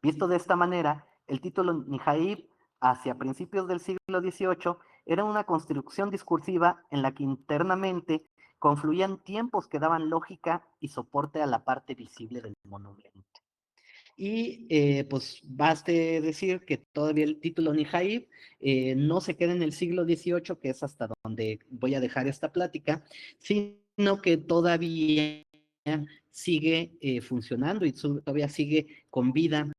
Visto de esta manera, el título Nijaib, hacia principios del siglo XVIII, era una construcción discursiva en la que internamente confluían tiempos que daban lógica y soporte a la parte visible del monumento. Y pues baste decir que todavía el título Nijaib no se queda en el siglo XVIII, que es hasta donde voy a dejar esta plática, sino que todavía sigue funcionando y todavía sigue con vida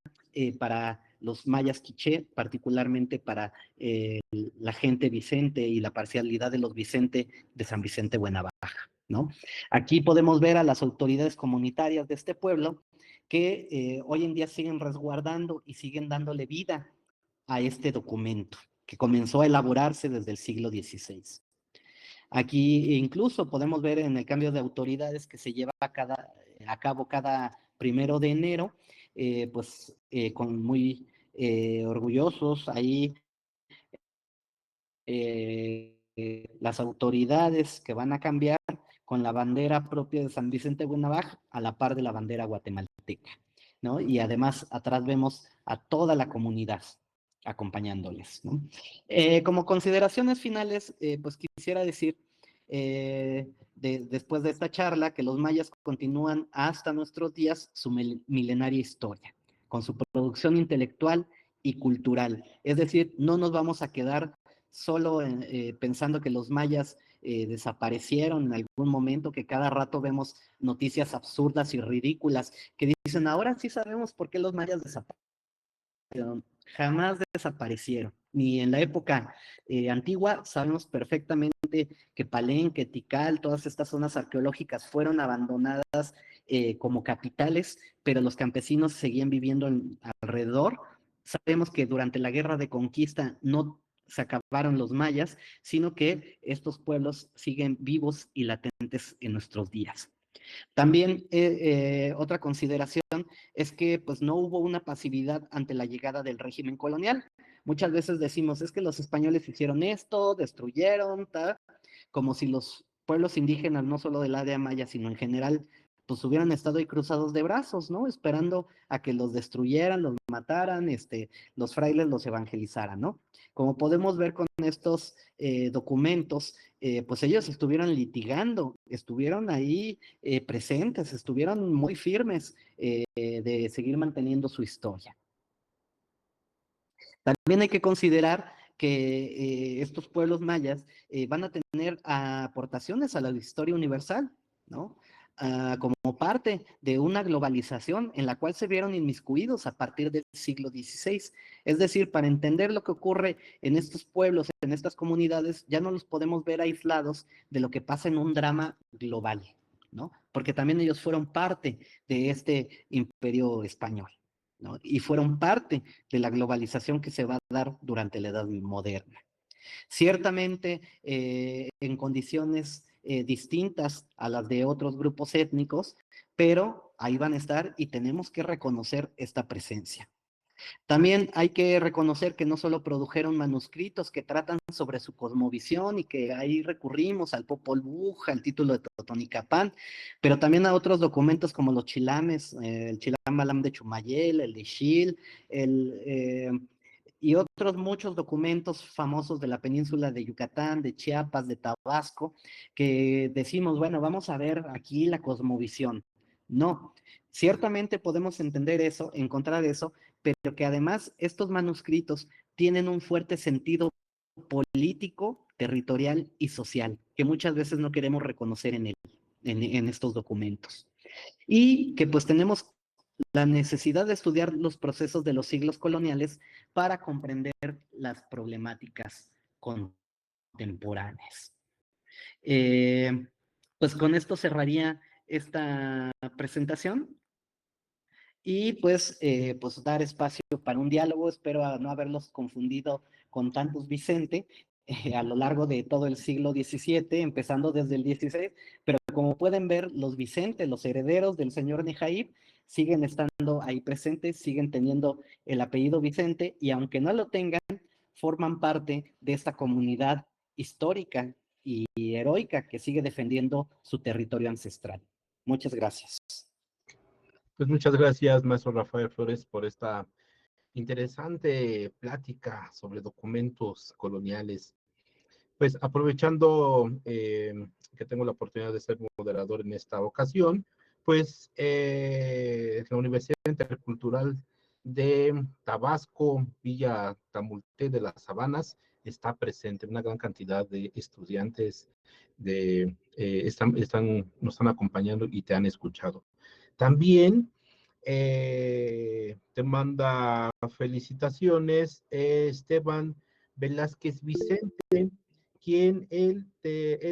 para los mayas quiché, particularmente para la gente Vicente y la parcialidad de los Vicente de San Vicente Buenabaja, ¿no? Aquí podemos ver a las autoridades comunitarias de este pueblo que hoy en día siguen resguardando y siguen dándole vida a este documento que comenzó a elaborarse desde el siglo XVI. Aquí incluso podemos ver en el cambio de autoridades que se lleva a cabo cada 1 de enero, pues con muy orgullosos ahí las autoridades que van a cambiar con la bandera propia de San Vicente Buenavaj a la par de la bandera guatemalteca, ¿no? Y además atrás vemos a toda la comunidad acompañándoles, ¿no? Como consideraciones finales, pues quisiera decir, después de esta charla, que los mayas continúan hasta nuestros días su milenaria historia, con su producción intelectual y cultural. Es decir, no nos vamos a quedar solo pensando que los mayas desaparecieron en algún momento, que cada rato vemos noticias absurdas y ridículas que dicen, ahora sí sabemos por qué los mayas desaparecieron. Jamás desaparecieron, ni en la época antigua. Sabemos perfectamente que Palenque, Tikal, todas estas zonas arqueológicas fueron abandonadas como capitales, pero los campesinos seguían viviendo alrededor. Sabemos que durante la guerra de conquista no se acabaron los mayas, sino que estos pueblos siguen vivos y latentes en nuestros días. También otra consideración es que pues no hubo una pasividad ante la llegada del régimen colonial. Muchas veces decimos, es que los españoles hicieron esto, destruyeron, como si los pueblos indígenas, no solo del área maya, sino en general, pues hubieran estado ahí cruzados de brazos, ¿no? Esperando a que los destruyeran, los mataran, los frailes los evangelizaran, ¿no? Como podemos ver con estos documentos, pues ellos estuvieron litigando, estuvieron ahí presentes, estuvieron muy firmes de seguir manteniendo su historia. También hay que considerar que estos pueblos mayas van a tener aportaciones a la historia universal, ¿no? Como parte de una globalización en la cual se vieron inmiscuidos a partir del siglo XVI. Es decir, para entender lo que ocurre en estos pueblos, en estas comunidades, ya no los podemos ver aislados de lo que pasa en un drama global, ¿no? Porque también ellos fueron parte de este imperio español, ¿no? Y fueron parte de la globalización que se va a dar durante la Edad Moderna. Ciertamente en condiciones distintas a las de otros grupos étnicos, pero ahí van a estar y tenemos que reconocer esta presencia. También hay que reconocer que no solo produjeron manuscritos que tratan sobre su cosmovisión y que ahí recurrimos al Popol Vuh, al título de Totonicapán, pero también a otros documentos como los chilames, el Chilam Balam de Chumayel, el de Ixil, y otros muchos documentos famosos de la península de Yucatán, de Chiapas, de Tabasco, que decimos, bueno, vamos a ver aquí la cosmovisión. No, ciertamente podemos entender eso, encontrar eso, pero que además estos manuscritos tienen un fuerte sentido político, territorial y social, que muchas veces no queremos reconocer en estos documentos. Y que pues tenemos la necesidad de estudiar los procesos de los siglos coloniales para comprender las problemáticas contemporáneas. Pues con esto cerraría esta presentación y pues dar espacio para un diálogo. Espero no haberlos confundido con tantos Vicente a lo largo de todo el siglo XVII, empezando desde el XVI, pero como pueden ver, los Vicente, los herederos del señor Nejaib, siguen estando ahí presentes, siguen teniendo el apellido Vicente, y aunque no lo tengan, forman parte de esta comunidad histórica y heroica que sigue defendiendo su territorio ancestral. Muchas gracias.
Pues muchas gracias, maestro Rafael Flores, por esta interesante plática sobre documentos coloniales. Pues aprovechando que tengo la oportunidad de ser moderador en esta ocasión, pues la Universidad Intercultural de Tabasco, Villa Tamulté de las Sabanas, está presente una gran cantidad de estudiantes nos están acompañando y te han escuchado. También te manda felicitaciones Esteban Velázquez Vicente, quien él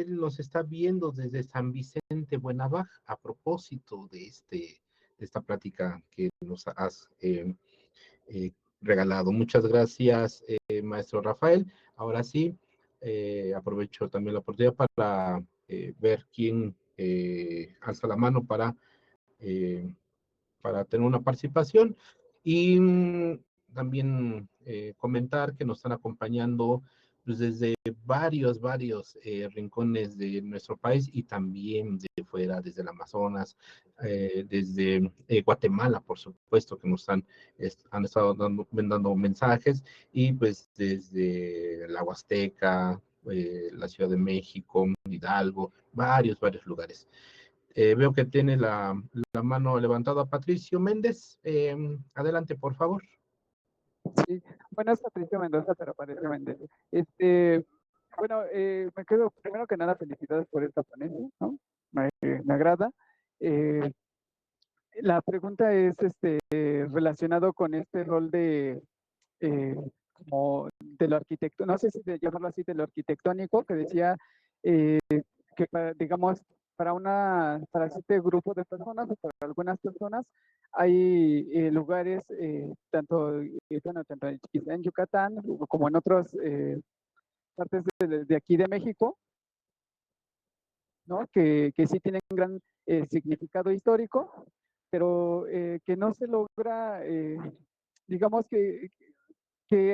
nos está viendo desde San Vicente, Buenavaj, a propósito de esta plática que nos has regalado. Muchas gracias, maestro Rafael. Ahora sí, aprovecho también la oportunidad para ver quién alza la mano para tener una participación y también comentar que nos están acompañando pues, desde varios rincones de nuestro país y también de fuera, desde el Amazonas, desde Guatemala, por supuesto, que nos han estado dando mensajes, y pues desde la Huasteca, la Ciudad de México, Hidalgo, varios lugares. Veo que tiene la mano levantada Patricio Méndez. Adelante, por favor.
Sí, bueno, es Patricio Mendoza, pero Patricio Méndez. Bueno, me quedo, primero que nada, felicidades por esta ponencia, ¿no? Me agrada. La pregunta es relacionado con este rol como de lo arquitectónico, no sé si de llamarlo así, de lo arquitectónico, que decía que digamos, para este grupo de personas o para algunas personas hay lugares, bueno, tanto quizá en Yucatán como en otras partes de aquí de México, ¿no? Que sí tienen gran significado histórico, pero que no se logra, digamos que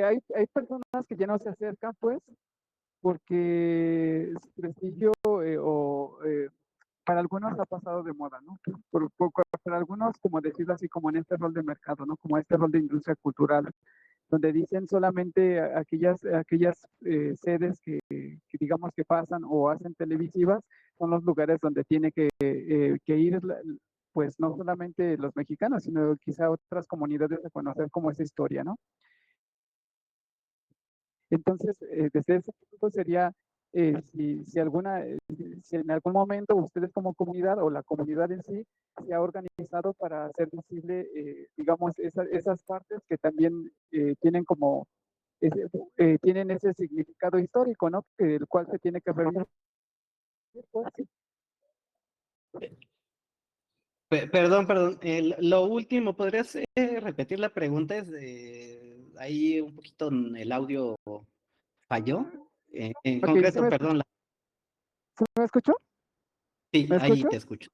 hay personas que ya no se acercan, pues, porque su prestigio para algunos ha pasado de moda, ¿no? Para algunos, como decirlo así, como en este rol de mercado, ¿no? Como este rol de industria cultural, donde dicen solamente aquellas sedes que digamos que pasan o hacen televisivas, son los lugares donde tiene que ir, pues no solamente los mexicanos, sino quizá otras comunidades a conocer como esa historia, ¿no? Entonces, desde ese punto sería, si en algún momento ustedes como comunidad o la comunidad en sí se ha organizado para hacer visible, digamos, esas partes que también tienen tienen ese significado histórico, ¿no? El cual se tiene que revivir.
Perdón. Lo último, ¿podrías repetir la pregunta? Ahí un poquito el audio falló. En
Okay,
concreto, perdón.
¿sí me escuchó?
Sí,
¿Me
ahí
escucho?
te escucho.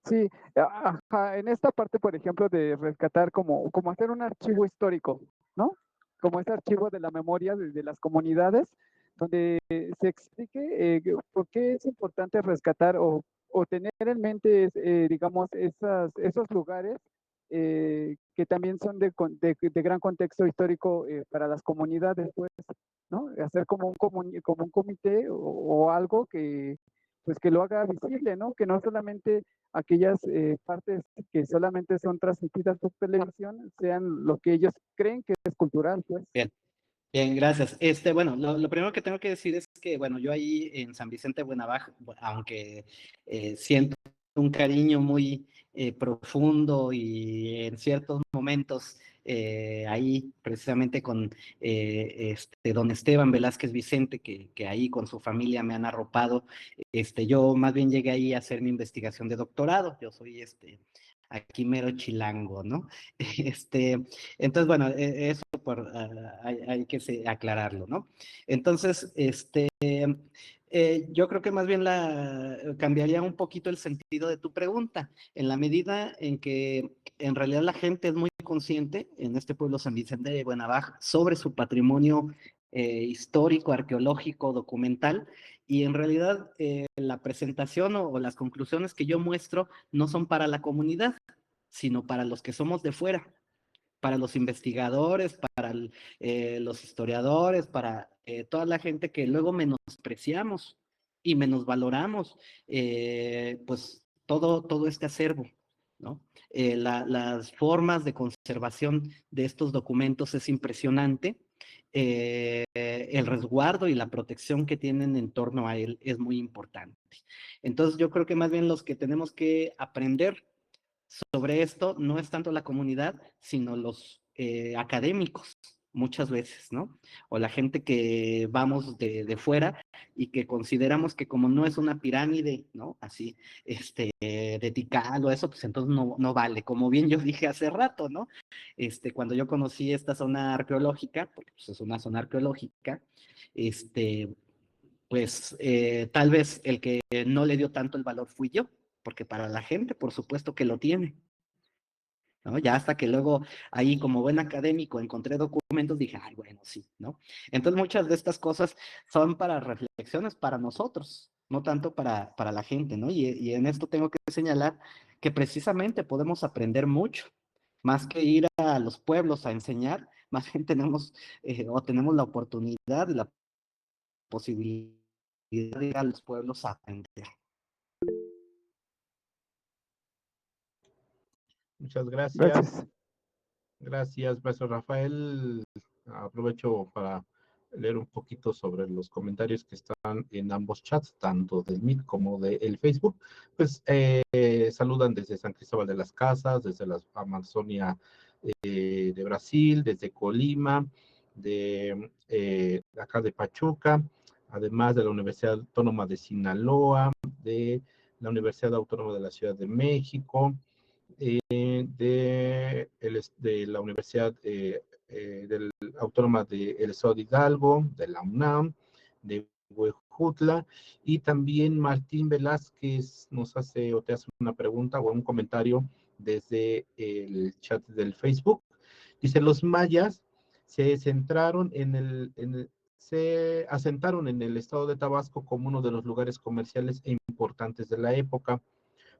Sí, ajá, en esta parte, por ejemplo, de rescatar como hacer un archivo histórico, ¿no? Como ese archivo de la memoria de las comunidades, donde se explique por qué es importante rescatar o tener en mente, digamos, esos lugares que también son de gran contexto histórico para las comunidades, pues, ¿no? Hacer como un comité o algo que, pues, que lo haga visible, ¿no? Que no solamente aquellas partes que solamente son transmitidas por televisión sean lo que ellos creen que es cultural, pues.
Bien. Bien, gracias. Bueno, lo primero que tengo que decir es que, bueno, yo ahí en San Vicente de Buenavaj, aunque siento un cariño muy profundo y en ciertos momentos ahí precisamente con don Esteban Velázquez Vicente, que ahí con su familia me han arropado, yo más bien llegué ahí a hacer mi investigación de doctorado. Yo soy aquí mero chilango, ¿no? Entonces, bueno, eso hay que aclararlo, ¿no? Entonces, yo creo que más bien cambiaría un poquito el sentido de tu pregunta, en la medida en que en realidad la gente es muy consciente en este pueblo San Vicente de Buenavaj sobre su patrimonio histórico, arqueológico, documental, y en realidad la presentación o las conclusiones que yo muestro no son para la comunidad, sino para los que somos de fuera, para los investigadores, para los historiadores, para toda la gente que luego menospreciamos y menosvaloramos, pues todo este acervo, ¿no? Las formas de conservación de estos documentos es impresionante. El resguardo y la protección que tienen en torno a él es muy importante. Entonces yo creo que más bien los que tenemos que aprender sobre esto no es tanto la comunidad, sino los académicos, muchas veces, ¿no? O la gente que vamos de fuera y que consideramos que como no es una pirámide, ¿no? Así, de Tikal o eso, pues entonces no vale. Como bien yo dije hace rato, ¿no? Cuando yo conocí esta zona arqueológica, porque pues, es una zona arqueológica, pues tal vez el que no le dio tanto el valor fui yo, porque para la gente, por supuesto que lo tiene, ¿no? Ya hasta que luego ahí como buen académico encontré documentos, dije, ay, bueno, sí, ¿no? Entonces muchas de estas cosas son para reflexiones para nosotros, no tanto para la gente, ¿no? Y en esto tengo que señalar que precisamente podemos aprender mucho, más que ir a los pueblos a enseñar, más bien tenemos la oportunidad y la posibilidad de ir a los pueblos a aprender.
Muchas gracias.
Gracias.
Gracias, maestro Rafael. Aprovecho para leer un poquito sobre los comentarios que están en ambos chats, tanto del Meet como del Facebook. Pues saludan desde San Cristóbal de las Casas, desde la Amazonia de Brasil, desde Colima, de acá de Pachuca, además de la Universidad Autónoma de Sinaloa, de la Universidad Autónoma de la Ciudad de México, de la Universidad Autónoma del Estado de Hidalgo, de la UNAM, de Huejutla, y también Martín Velázquez nos hace o te hace una pregunta o un comentario desde el chat del Facebook. Dice, los mayas se centraron se asentaron en el estado de Tabasco como uno de los lugares comerciales e importantes de la época.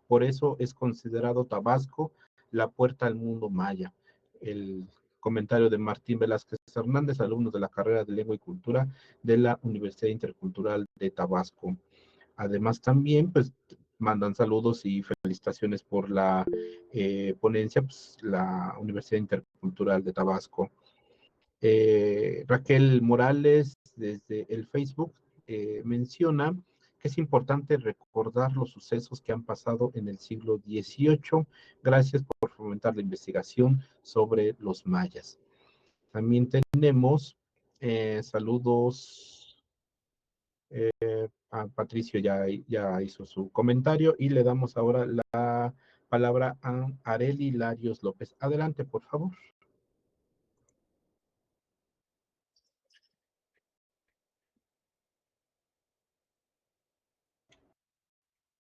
Por eso es considerado Tabasco la puerta al mundo maya. El comentario de Martín Velázquez Hernández, alumno de la carrera de Lengua y Cultura de la Universidad Intercultural de Tabasco. Además, también, pues, mandan saludos y felicitaciones por la ponencia, pues, la Universidad Intercultural de Tabasco. Raquel Morales, desde el Facebook, menciona que es importante recordar los sucesos que han pasado en el siglo XVIII. Gracias por fomentar la investigación sobre los mayas. También tenemos saludos. A Patricio ya hizo su comentario y le damos ahora la palabra a Areli Larios López. Adelante, por favor.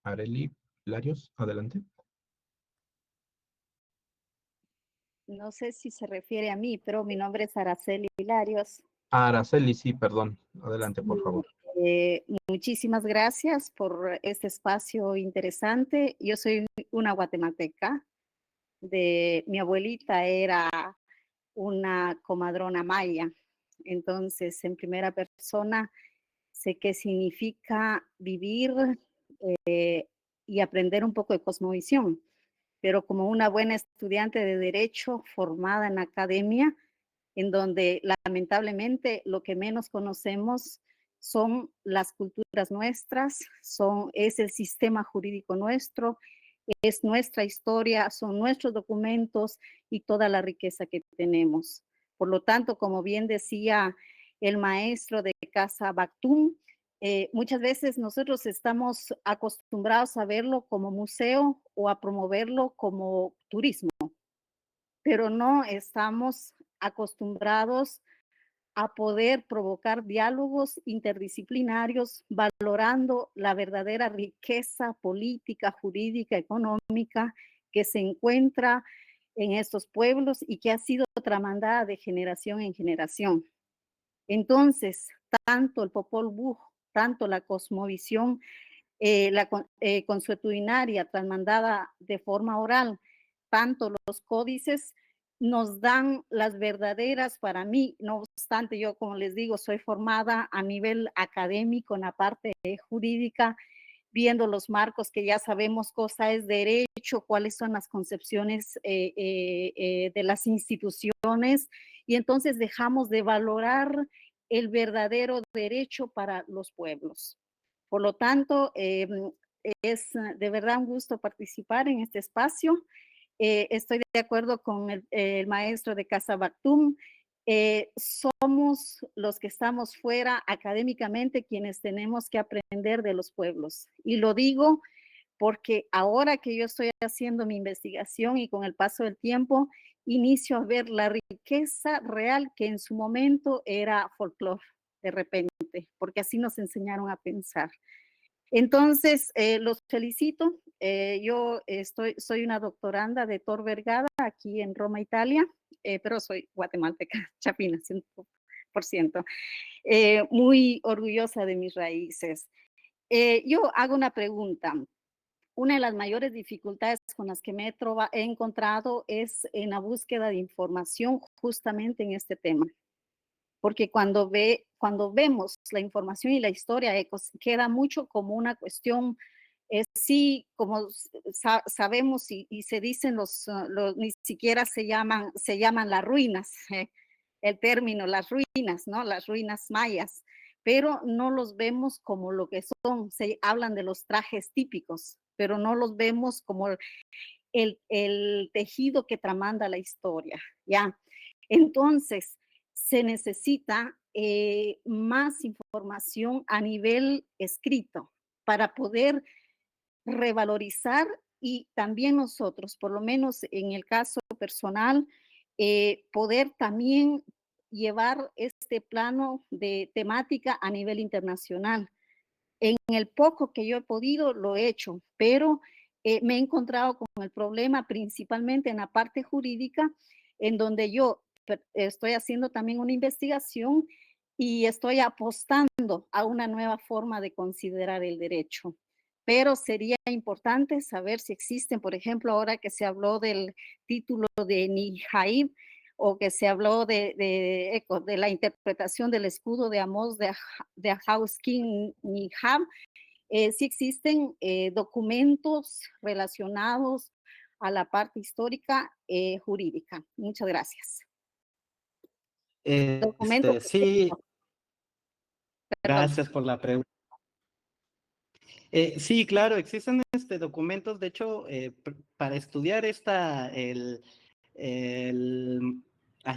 Areli Larios, adelante.
No sé si se refiere a mí, pero mi nombre es Araceli Hilarios.
Araceli, sí, perdón. Adelante, por favor.
Muchísimas gracias por este espacio interesante. Yo soy una guatemalteca. Mi abuelita era una comadrona maya. Entonces, en primera persona, sé qué significa vivir y aprender un poco de cosmovisión. Pero como una buena estudiante de Derecho formada en academia, en donde lamentablemente lo que menos conocemos son las culturas nuestras, es el sistema jurídico nuestro, es nuestra historia, son nuestros documentos y toda la riqueza que tenemos. Por lo tanto, como bien decía el maestro de Casa Bactum, muchas veces nosotros estamos acostumbrados a verlo como museo o a promoverlo como turismo, pero no estamos acostumbrados a poder provocar diálogos interdisciplinarios, valorando la verdadera riqueza política, jurídica, económica que se encuentra en estos pueblos y que ha sido tramandada de generación en generación. Entonces, tanto el Popol Vuh, tanto la cosmovisión, la consuetudinaria transmandada de forma oral, tanto los códices nos dan las verdaderas, para mí, no obstante, yo como les digo, soy formada a nivel académico en la parte jurídica, viendo los marcos que ya sabemos cosa es derecho, cuáles son las concepciones de las instituciones, y entonces dejamos de valorar el verdadero derecho para los pueblos. Por lo tanto, es de verdad un gusto participar en este espacio. Estoy de acuerdo con el maestro de Casa Bactum. Somos los que estamos fuera académicamente quienes tenemos que aprender de los pueblos. Y lo digo porque ahora que yo estoy haciendo mi investigación y con el paso del tiempo, inicio a ver la riqueza real que en su momento era folclore, de repente, porque así nos enseñaron a pensar. Entonces, los felicito. Yo soy una doctoranda de Tor Vergara aquí en Roma, Italia, pero soy guatemalteca, chapina, 100%. Muy orgullosa de mis raíces. Yo hago una pregunta. Una de las mayores dificultades con las que me he encontrado es en la búsqueda de información justamente en este tema. Porque cuando vemos la información y la historia, queda mucho como una cuestión, sí, como sabemos y se dicen ni siquiera se llaman las ruinas, el término, las ruinas, ¿no? Las ruinas mayas, pero no los vemos como lo que son, se hablan de los trajes típicos, pero no los vemos como el tejido que tramanda la historia, ¿ya? Entonces, se necesita más información a nivel escrito para poder revalorizar y también nosotros, por lo menos en el caso personal, poder también llevar este plano de temática a nivel internacional. En el poco que yo he podido, lo he hecho, pero me he encontrado con el problema principalmente en la parte jurídica, en donde yo estoy haciendo también una investigación y estoy apostando a una nueva forma de considerar el derecho. Pero sería importante saber si existen, por ejemplo, ahora que se habló del título de Nihaib, o que se habló de la interpretación del escudo de Amos de Ahauskin Nihab, si existen documentos relacionados a la parte histórica jurídica. Muchas gracias.
Sí, gracias por la pregunta. Sí, claro, existen documentos, de hecho, para estudiar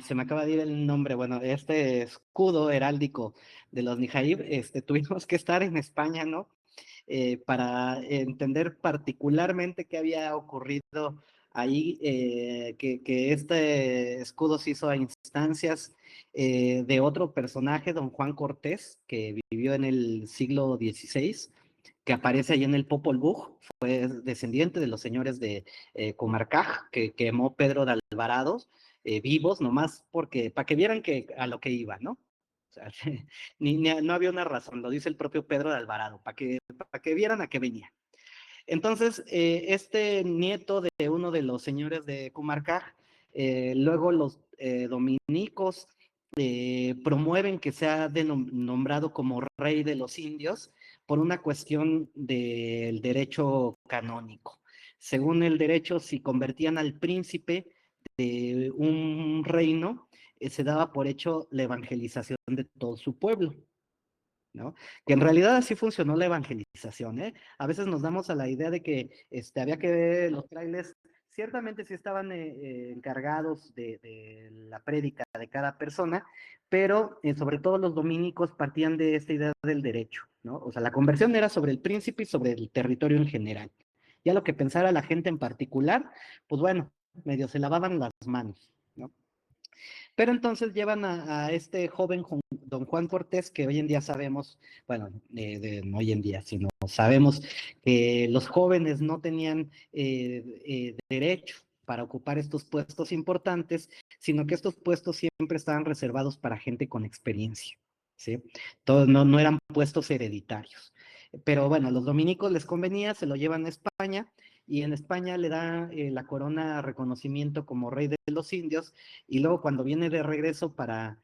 se me acaba de ir el nombre, bueno, este escudo heráldico de los Nijaib, tuvimos que estar en España, ¿no? Para entender particularmente qué había ocurrido ahí, que este escudo se hizo a instancias de otro personaje, don Juan Cortés, que vivió en el siglo XVI, que aparece ahí en el Popol Vuh, fue descendiente de los señores de Comarcaj, que quemó Pedro de Alvarado, vivos, nomás porque, para que vieran que a lo que iba, ¿no? O sea, no había una razón, lo dice el propio Pedro de Alvarado, para que vieran a qué venía. Entonces, este nieto de uno de los señores de Comarcaj, luego los dominicos promueven que sea nombrado como rey de los indios por una cuestión del derecho canónico. Según el derecho, si convertían al príncipe de un reino, se daba por hecho la evangelización de todo su pueblo, ¿no? Que en realidad así funcionó la evangelización, ¿eh? A veces nos damos a la idea de que había que ver los frailes, ciertamente sí estaban encargados de la prédica de cada persona, pero sobre todo los dominicos partían de esta idea del derecho, ¿no? O sea, la conversión era sobre el príncipe y sobre el territorio en general. Ya lo que pensara la gente en particular, pues bueno, medio se lavaban las manos, ¿no? Pero entonces llevan a este joven don Juan Cortés, que hoy en día sabemos, bueno, no hoy en día, sino sabemos que los jóvenes no tenían derecho para ocupar estos puestos importantes, sino que estos puestos siempre estaban reservados para gente con experiencia, ¿sí? Todos no eran puestos hereditarios. Pero bueno, a los dominicos les convenía, se lo llevan a España, y en España le da la corona reconocimiento como rey de los indios, y luego cuando viene de regreso para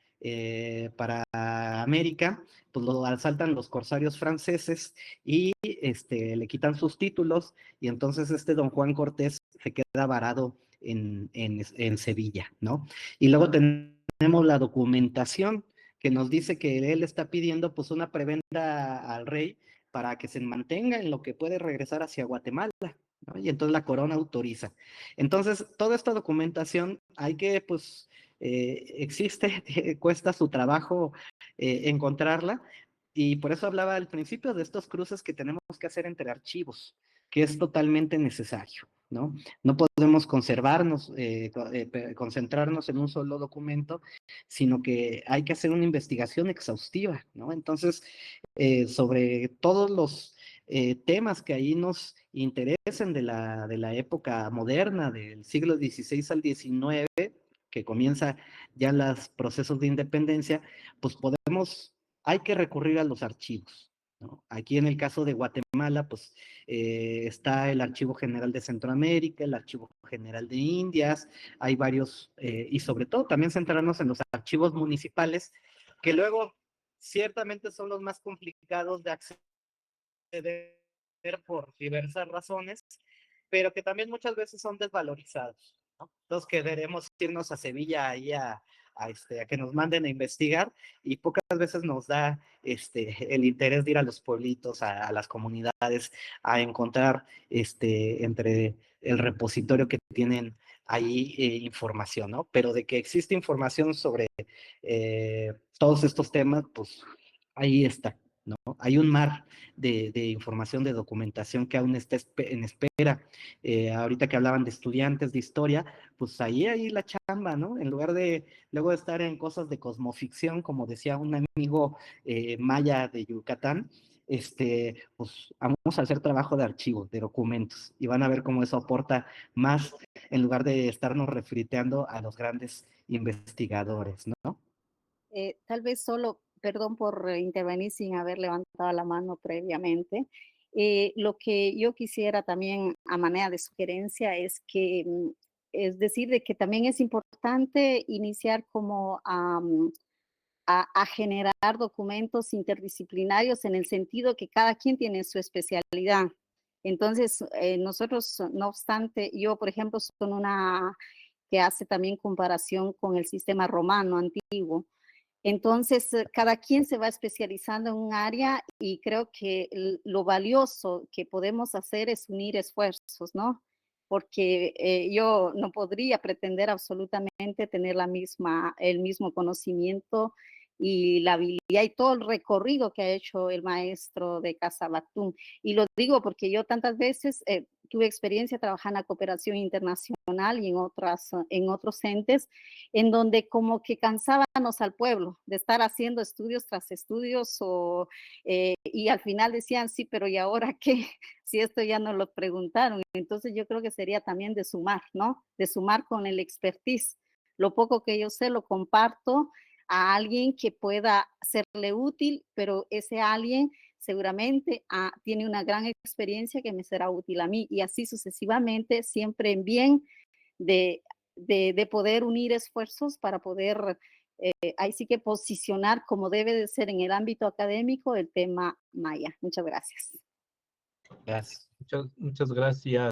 América, pues lo asaltan los corsarios franceses y le quitan sus títulos, y entonces don Juan Cortés se queda varado en Sevilla, ¿no? Y luego tenemos la documentación que nos dice que él está pidiendo pues una prebenda al rey para que se mantenga en lo que puede regresar hacia Guatemala, ¿no? Y entonces la corona autoriza. Entonces, toda esta documentación hay que, pues, existe, cuesta su trabajo encontrarla, y por eso hablaba al principio de estos cruces que tenemos que hacer entre archivos, que es totalmente necesario, ¿no? No podemos concentrarnos en un solo documento, sino que hay que hacer una investigación exhaustiva, ¿no? Entonces, sobre todos los temas que ahí nos interesen de la época moderna, del siglo XVI al XIX, que comienza ya los procesos de independencia, pues hay que recurrir a los archivos, ¿no? Aquí en el caso de Guatemala, pues está el Archivo General de Centroamérica, el Archivo General de Indias, hay varios, y sobre todo también centrarnos en los archivos municipales, que luego ciertamente son los más complicados de acceder por diversas razones, pero que también muchas veces son desvalorizados, ¿no? Entonces queremos irnos a Sevilla ahí a que nos manden a investigar, y pocas veces nos da el interés de ir a los pueblitos, a las comunidades, a encontrar entre el repositorio que tienen ahí información, ¿no? Pero de que existe información sobre todos estos temas, pues ahí está, ¿no? Hay un mar de información, de documentación que aún está en espera. Ahorita que hablaban de estudiantes de historia, pues ahí la chamba, ¿no? En lugar de luego de estar en cosas de cosmoficción, como decía un amigo maya de Yucatán, pues vamos a hacer trabajo de archivos, de documentos, y van a ver cómo eso aporta más en lugar de estarnos refriteando a los grandes investigadores, ¿no?
Tal vez solo, perdón por intervenir sin haber levantado la mano previamente. Lo que yo quisiera también a manera de sugerencia es que, es decir, de que también es importante iniciar como a generar documentos interdisciplinarios en el sentido que cada quien tiene su especialidad. Entonces, nosotros, no obstante, yo, por ejemplo, soy una que hace también comparación con el sistema romano antiguo. Entonces, cada quien se va especializando en un área, y creo que lo valioso que podemos hacer es unir esfuerzos, ¿no? Porque yo no podría pretender absolutamente tener el mismo conocimiento y la habilidad y todo el recorrido que ha hecho el maestro de Casa Bactún. Y lo digo porque yo tantas veces, tuve experiencia trabajando en la cooperación internacional y en otros entes, en donde como que cansábamos al pueblo de estar haciendo estudios tras estudios y al final decían, sí, pero ¿y ahora qué? Si esto ya nos lo preguntaron. Entonces yo creo que sería también de sumar, ¿no? De sumar con el expertise. Lo poco que yo sé lo comparto a alguien que pueda serle útil, pero ese alguien seguramente tiene una gran experiencia que me será útil a mí y así sucesivamente, siempre en bien de poder unir esfuerzos para poder, ahí sí que posicionar como debe de ser en el ámbito académico el tema maya. Muchas gracias.
Gracias.
Muchas gracias,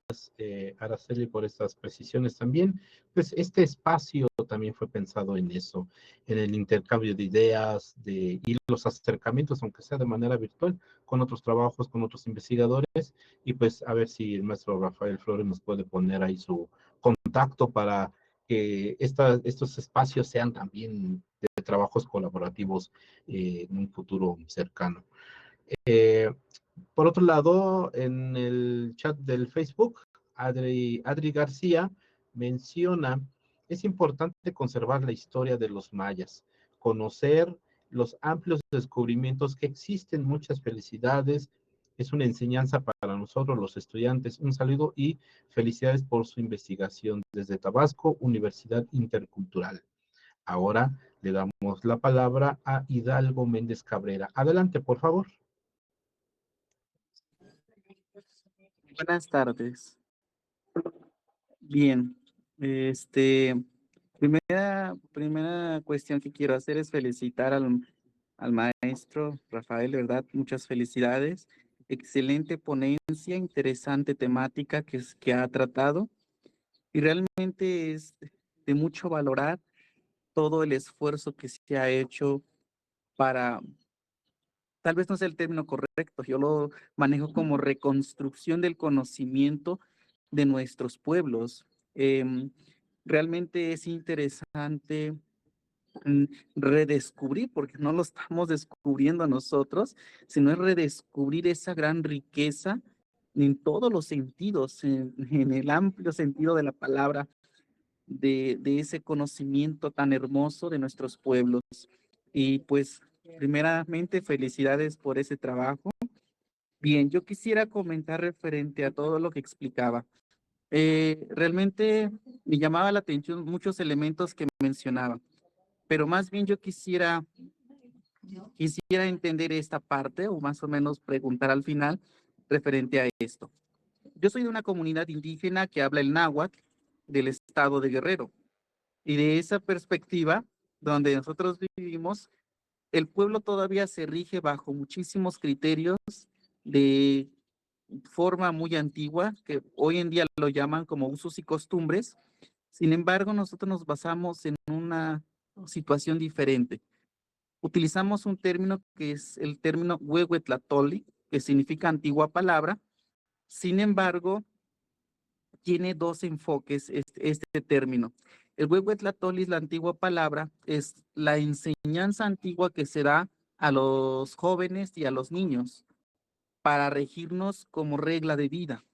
Araceli, por estas precisiones también. Pues este espacio también fue pensado en eso, en el intercambio de ideas y los acercamientos, aunque sea de manera virtual, con otros trabajos, con otros investigadores, y pues a ver si el maestro Rafael Flores nos puede poner ahí su contacto para que estos espacios sean también de trabajos colaborativos en un futuro cercano. Por otro lado, en el chat del Facebook, Adri García menciona, es importante conservar la historia de los mayas, conocer los amplios descubrimientos que existen. Muchas felicidades, es una enseñanza para nosotros los estudiantes. Un saludo y felicidades por su investigación desde Tabasco, Universidad Intercultural. Ahora le damos la palabra a Hidalgo Méndez Cabrera. Adelante, por favor.
Buenas tardes. Bien, primera cuestión que quiero hacer es felicitar al maestro Rafael, de verdad, muchas felicidades. Excelente ponencia, interesante temática que ha tratado y realmente es de mucho valorar todo el esfuerzo que se ha hecho para, tal vez no sea el término correcto, yo lo manejo como reconstrucción del conocimiento de nuestros pueblos. Realmente es interesante redescubrir, porque no lo estamos descubriendo nosotros, sino es redescubrir esa gran riqueza en todos los sentidos, en el amplio sentido de la palabra, de ese conocimiento tan hermoso de nuestros pueblos. Y pues, primeramente, felicidades por ese trabajo. Bien, yo quisiera comentar referente a todo lo que explicaba. Realmente me llamaba la atención muchos elementos que mencionaba, pero más bien yo quisiera entender esta parte o más o menos preguntar al final referente a esto. Yo soy de una comunidad indígena que habla el náhuatl del estado de Guerrero y de esa perspectiva donde nosotros vivimos, el pueblo todavía se rige bajo muchísimos criterios de forma muy antigua, que hoy en día lo llaman como usos y costumbres. Sin embargo, nosotros nos basamos en una situación diferente. Utilizamos un término que es el término huehuetlatoli, que significa antigua palabra. Sin embargo, tiene dos enfoques este término. El huehuetlatoli, la antigua palabra, es la enseñanza antigua que se da a los jóvenes y a los niños para regirnos como regla de vida.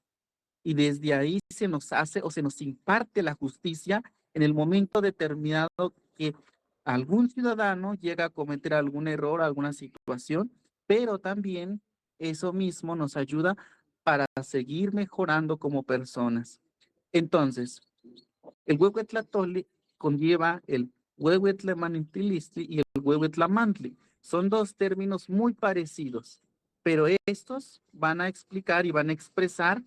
Y desde ahí se nos hace o se nos imparte la justicia en el momento determinado que algún ciudadano llega a cometer algún error, alguna situación, pero también eso mismo nos ayuda para seguir mejorando como personas. Entonces, el huehuetlatoli conlleva el huehuetlamantilistli y el huehuetlamantli. Son dos términos muy parecidos, pero estos van a explicar y van a expresar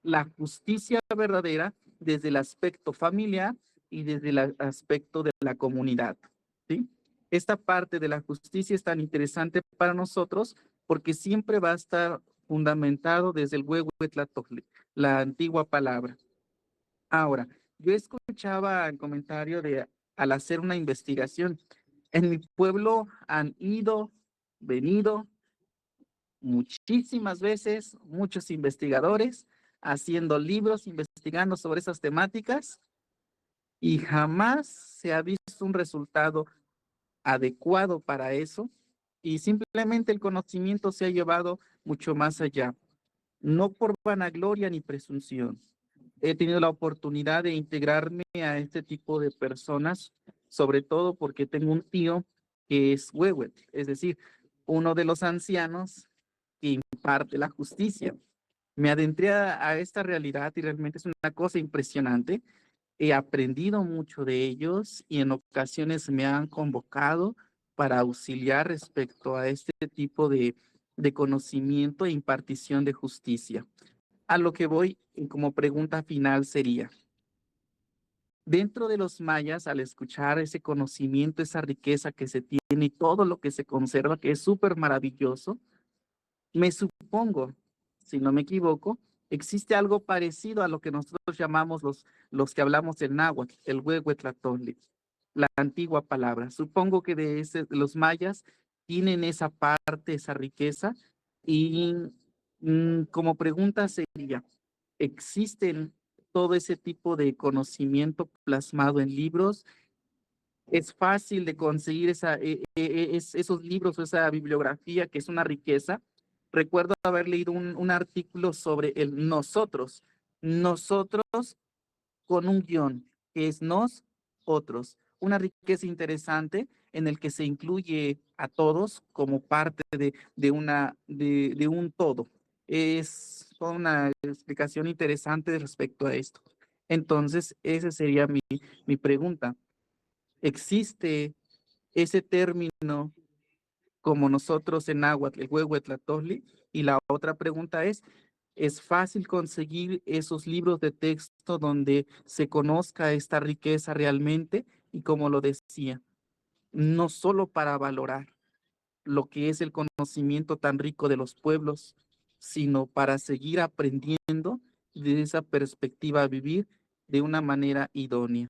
la justicia verdadera desde el aspecto familiar y desde el aspecto de la comunidad, ¿sí? Esta parte de la justicia es tan interesante para nosotros porque siempre va a estar fundamentado desde el huehuetlatoli, la antigua palabra. Ahora, yo escuchaba el comentario de al hacer una investigación, en mi pueblo han venido muchísimas veces, muchos investigadores haciendo libros, investigando sobre esas temáticas y jamás se ha visto un resultado adecuado para eso y simplemente el conocimiento se ha llevado mucho más allá. no por vanagloria ni presunción. He tenido la oportunidad de integrarme a este tipo de personas, sobre todo porque tengo un tío que es huehuetl, es decir, uno de los ancianos que imparte la justicia. Me adentré a esta realidad y realmente es una cosa impresionante. He aprendido mucho de ellos y en ocasiones me han convocado para auxiliar respecto a este tipo de conocimiento e impartición de justicia. A lo que voy como pregunta final sería, dentro de los mayas, al escuchar ese conocimiento, esa riqueza que se tiene y todo lo que se conserva, que es súper maravilloso, me supongo, si no me equivoco, existe algo parecido a lo que nosotros llamamos los que hablamos el náhuatl, el huehuetlatolli, la antigua palabra. Supongo que los mayas tienen esa parte, esa riqueza, y como pregunta sería, ¿existen todo ese tipo de conocimiento plasmado en libros? ¿Es fácil de conseguir esos libros o esa bibliografía que es una riqueza? Recuerdo haber leído un artículo sobre el nosotros con un guión, que es otros. Una riqueza interesante en el que se incluye a todos como parte de un todo. Es toda una explicación interesante respecto a esto. Entonces, esa sería mi pregunta. ¿Existe ese término como nosotros en náhuatl, el huehuetlatolli? Y la otra pregunta ¿es fácil conseguir esos libros de texto donde se conozca esta riqueza realmente? Y como lo decía, no solo para valorar lo que es el conocimiento tan rico de los pueblos, sino para seguir aprendiendo de esa perspectiva, vivir de una manera idónea.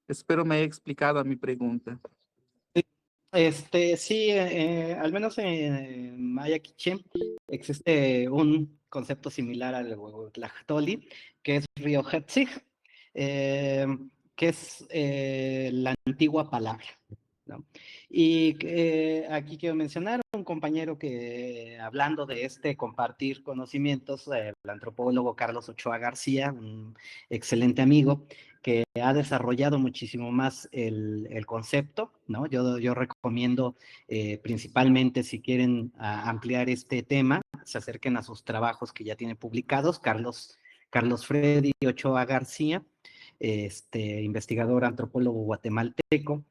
Espero me haya explicado a mi pregunta.
Sí, al menos en Maya Quiché existe un concepto similar al Huehuetlactoli, que es Riojatzig, que es la antigua palabra, ¿no? Y aquí quiero mencionar un compañero que, hablando de compartir conocimientos, el antropólogo Carlos Ochoa García, un excelente amigo, que ha desarrollado muchísimo más el concepto, ¿no? Yo recomiendo principalmente si quieren ampliar este tema, se acerquen a sus trabajos que ya tiene publicados, Carlos Freddy Ochoa García, investigador antropólogo guatemalteco.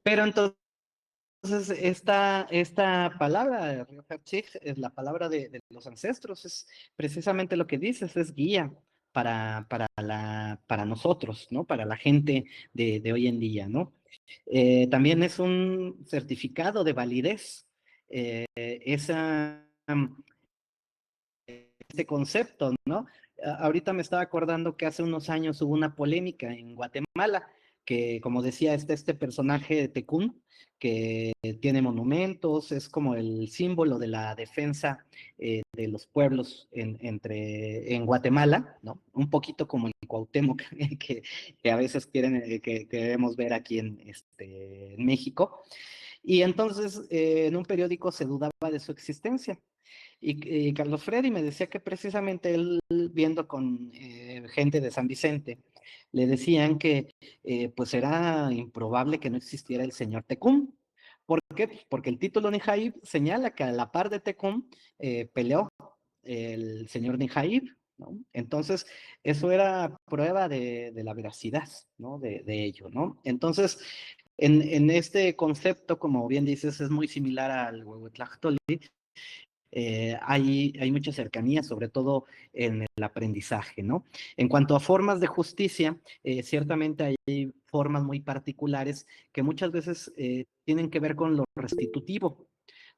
Pero entonces esta palabra, Riojatzig, es la palabra de los ancestros, es precisamente lo que dices, es guía para nosotros, ¿no? Para la gente de hoy en día, ¿no? También es un certificado de validez. Este concepto, ¿no? Ahorita me estaba acordando que hace unos años hubo una polémica en Guatemala, que como decía, este personaje de Tecún, que tiene monumentos, es como el símbolo de la defensa de los pueblos en Guatemala, ¿no? Un poquito como el Cuauhtémoc que a veces que queremos ver aquí en México. Y entonces en un periódico se dudaba de su existencia. Y Carlos Freddy me decía que precisamente él, viendo con gente de San Vicente, le decían que pues era improbable que no existiera el señor Tecún. ¿Por qué? Pues porque el título Nijaib señala que a la par de Tecún peleó el señor Nijaib, ¿no? Entonces, eso era prueba de la veracidad, ¿no? De ello, ¿no? Entonces, en este concepto, como bien dices, es muy similar al Huehuetlactoli. Hay mucha cercanía, sobre todo en el aprendizaje, ¿no? En cuanto a formas de justicia, ciertamente hay formas muy particulares que muchas veces tienen que ver con lo restitutivo,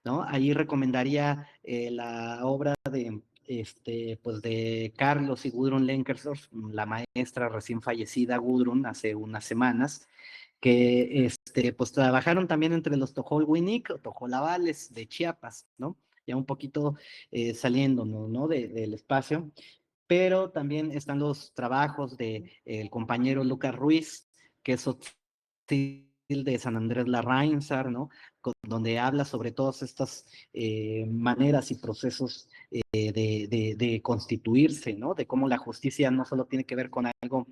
¿no? Ahí recomendaría la obra pues de Carlos y Gudrun Lenkersdorf, la maestra recién fallecida Gudrun hace unas semanas, que pues trabajaron también entre los Tojolwinik o Tojolabales de Chiapas, ¿no? Ya un poquito saliendo, ¿no? Del espacio, pero también están los trabajos de el compañero Lucas Ruiz, que es de San Andrés Larrainzar, ¿no? Donde habla sobre todas estas maneras y procesos de constituirse, ¿no? De cómo la justicia no solo tiene que ver con algo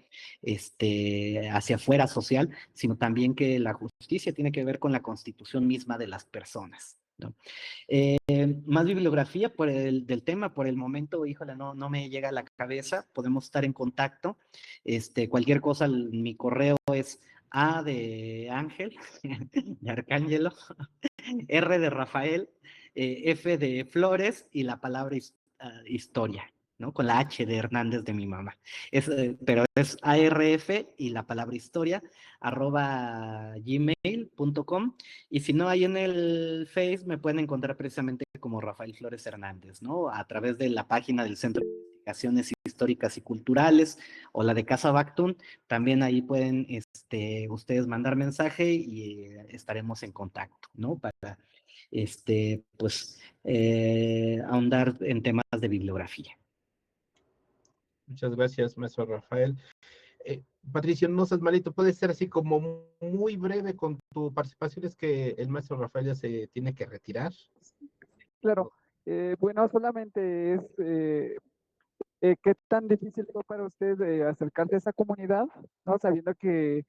hacia afuera social, sino también que la justicia tiene que ver con la constitución misma de las personas, ¿no? Más bibliografía del tema, por el momento, híjole, no me llega a la cabeza, podemos estar en contacto, cualquier cosa, mi correo es A de Ángel, de Arcángelo, R de Rafael, F de Flores y la palabra historia, ¿no? Con la H de Hernández de mi mamá. Pero es ARF y la palabra historia, @gmail.com. Y si no, ahí en el Face me pueden encontrar precisamente como Rafael Flores Hernández, ¿no? A través de la página del Centro de Investigaciones Históricas y Culturales o la de Casa Bactun. También ahí pueden ustedes mandar mensaje y estaremos en contacto, ¿no? Para pues ahondar en temas de bibliografía.
Muchas gracias, maestro Rafael. Patricio, no seas malito, puede ser así como muy breve con tu participación, es que el maestro Rafael ya se tiene que retirar.
Claro, bueno, solamente es qué tan difícil fue para usted acercarse a esa comunidad, ¿no? Sabiendo que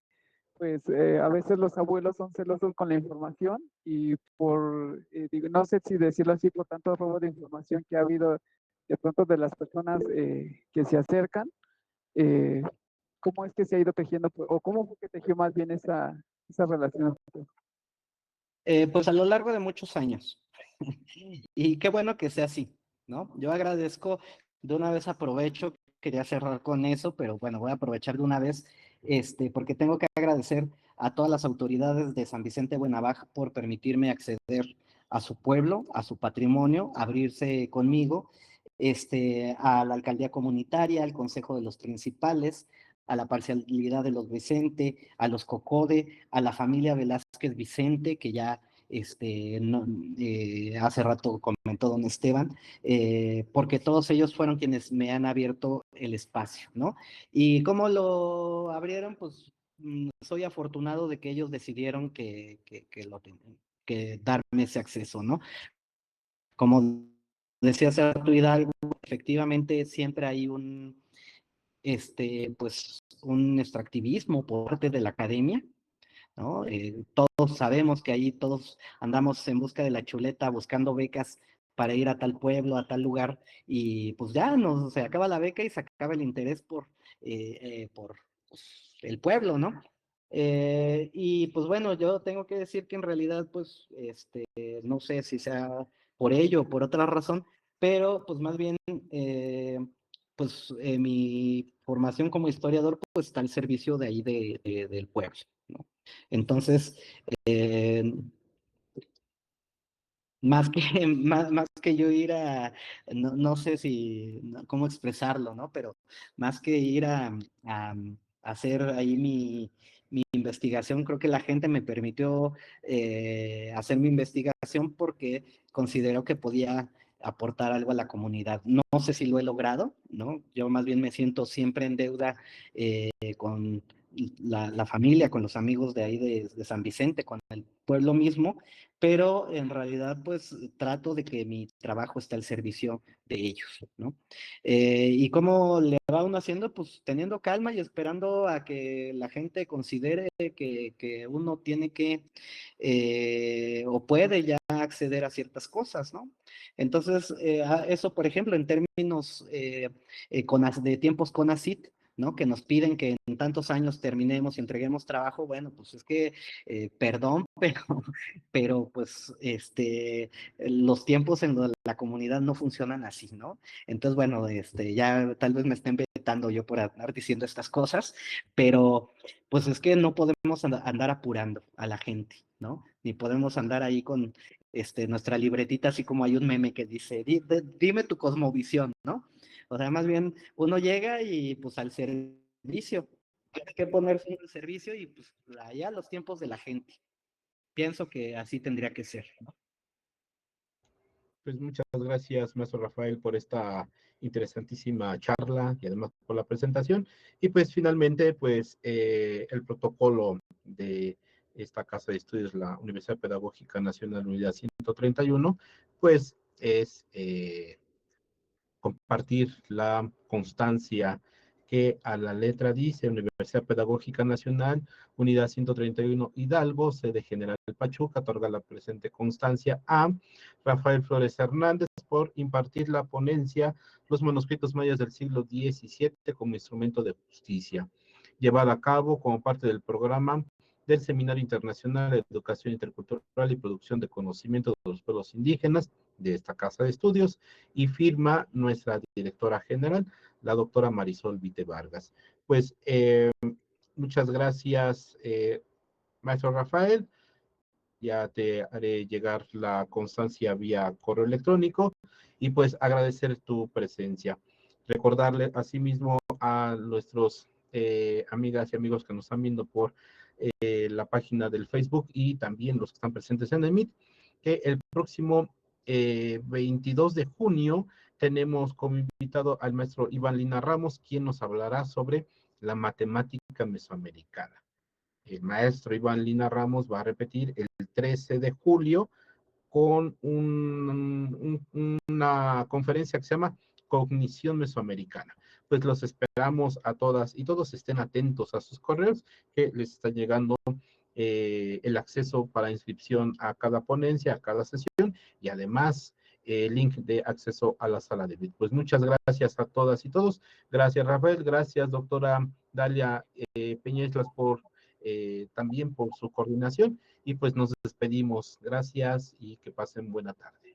pues a veces los abuelos son celosos con la información y digo, no sé si decirlo así, por tanto robo de información que ha habido de pronto de las personas que se acercan, eh, ¿cómo es que se ha ido tejiendo o cómo fue que tejió más bien esa relación?
Pues a lo largo de muchos años. Y qué bueno que sea así, ¿no? Yo agradezco, de una vez aprovecho, quería cerrar con eso, pero bueno, voy a aprovechar de una vez, porque tengo que agradecer a todas las autoridades de San Vicente Buenavaj por permitirme acceder a su pueblo, a su patrimonio, abrirse conmigo, a la alcaldía comunitaria, al consejo de los principales, a la parcialidad de los Vicente, a los Cocode, a la familia Velázquez Vicente, que ya no, hace rato comentó don Esteban, porque todos ellos fueron quienes me han abierto el espacio, ¿no? Y cómo lo abrieron, pues soy afortunado de que ellos decidieron que darme ese acceso, ¿no? Como decía hace rato Hidalgo, efectivamente siempre hay pues un extractivismo por parte de la academia, ¿no? Todos sabemos que ahí todos andamos en busca de la chuleta, buscando becas para ir a tal pueblo, a tal lugar, y pues ya se acaba la beca y se acaba el interés por pues, el pueblo, ¿no? Y pues bueno, yo tengo que decir que en realidad, pues, no sé si sea por ello o por otra razón, pero pues más bien, mi formación como historiador, pues está al servicio de ahí del pueblo, ¿no? Entonces, más que, más que yo ir no sé cómo expresarlo, ¿no? Pero más que ir a hacer ahí mi investigación, creo que la gente me permitió hacer mi investigación porque consideró que podía aportar algo a la comunidad. No sé si lo he logrado, ¿no? Yo más bien me siento siempre en deuda con la familia, con los amigos de ahí de San Vicente, con el pueblo mismo, pero en realidad pues trato de que mi trabajo esté al servicio de ellos, ¿no? ¿Y cómo le va uno haciendo? Pues teniendo calma y esperando a que la gente considere que uno tiene que o puede ya acceder a ciertas cosas, ¿no? Entonces, eso, por ejemplo, en términos de tiempos CONACYT, ¿no? Que nos piden que en tantos años terminemos y entreguemos trabajo, bueno, pues es que, perdón, pero pues los tiempos en la comunidad no funcionan así, ¿no? Entonces, bueno, ya tal vez me estén vetando yo por andar diciendo estas cosas, pero pues es que no podemos andar apurando a la gente, ¿no? Ni podemos andar ahí con nuestra libretita, así como hay un meme que dice, dime tu cosmovisión, ¿no? O sea, más bien uno llega y pues al servicio, hay que ponerse al servicio y pues allá los tiempos de la gente. Pienso que así tendría que ser, ¿no?
Pues muchas gracias, maestro Rafael, por esta interesantísima charla y además por la presentación. Y pues finalmente, pues el protocolo de esta casa de estudios, la Universidad Pedagógica Nacional Unidad 131, pues es compartir la constancia que a la letra dice Universidad Pedagógica Nacional, Unidad 131 Hidalgo, sede General Pachuca, otorga la presente constancia a Rafael Flores Hernández por impartir la ponencia Los manuscritos mayas del siglo XVII como instrumento de justicia, llevada a cabo como parte del programa del Seminario Internacional de Educación Intercultural y Producción de Conocimiento de los Pueblos Indígenas de esta Casa de Estudios, y firma nuestra directora general, la doctora Marisol Vite Vargas. Pues muchas gracias, maestro Rafael. Ya te haré llegar la constancia vía correo electrónico y pues agradecer tu presencia. Recordarle asimismo a nuestros amigas y amigos que nos están viendo por la página del Facebook y también los que están presentes en el Meet, que el próximo 22 de junio tenemos como invitado al maestro Iván Lina Ramos, quien nos hablará sobre la matemática mesoamericana. El maestro Iván Lina Ramos va a repetir el 13 de julio con una conferencia que se llama Cognición Mesoamericana. Pues los esperamos a todas y todos, estén atentos a sus correos, que les está llegando el acceso para inscripción a cada ponencia, a cada sesión, y además el link de acceso a la sala de Meet. Pues muchas gracias a todas y todos. Gracias, Rafael. Gracias, doctora Dalia Peña Islas, por también por su coordinación. Y pues nos despedimos. Gracias y que pasen buena tarde.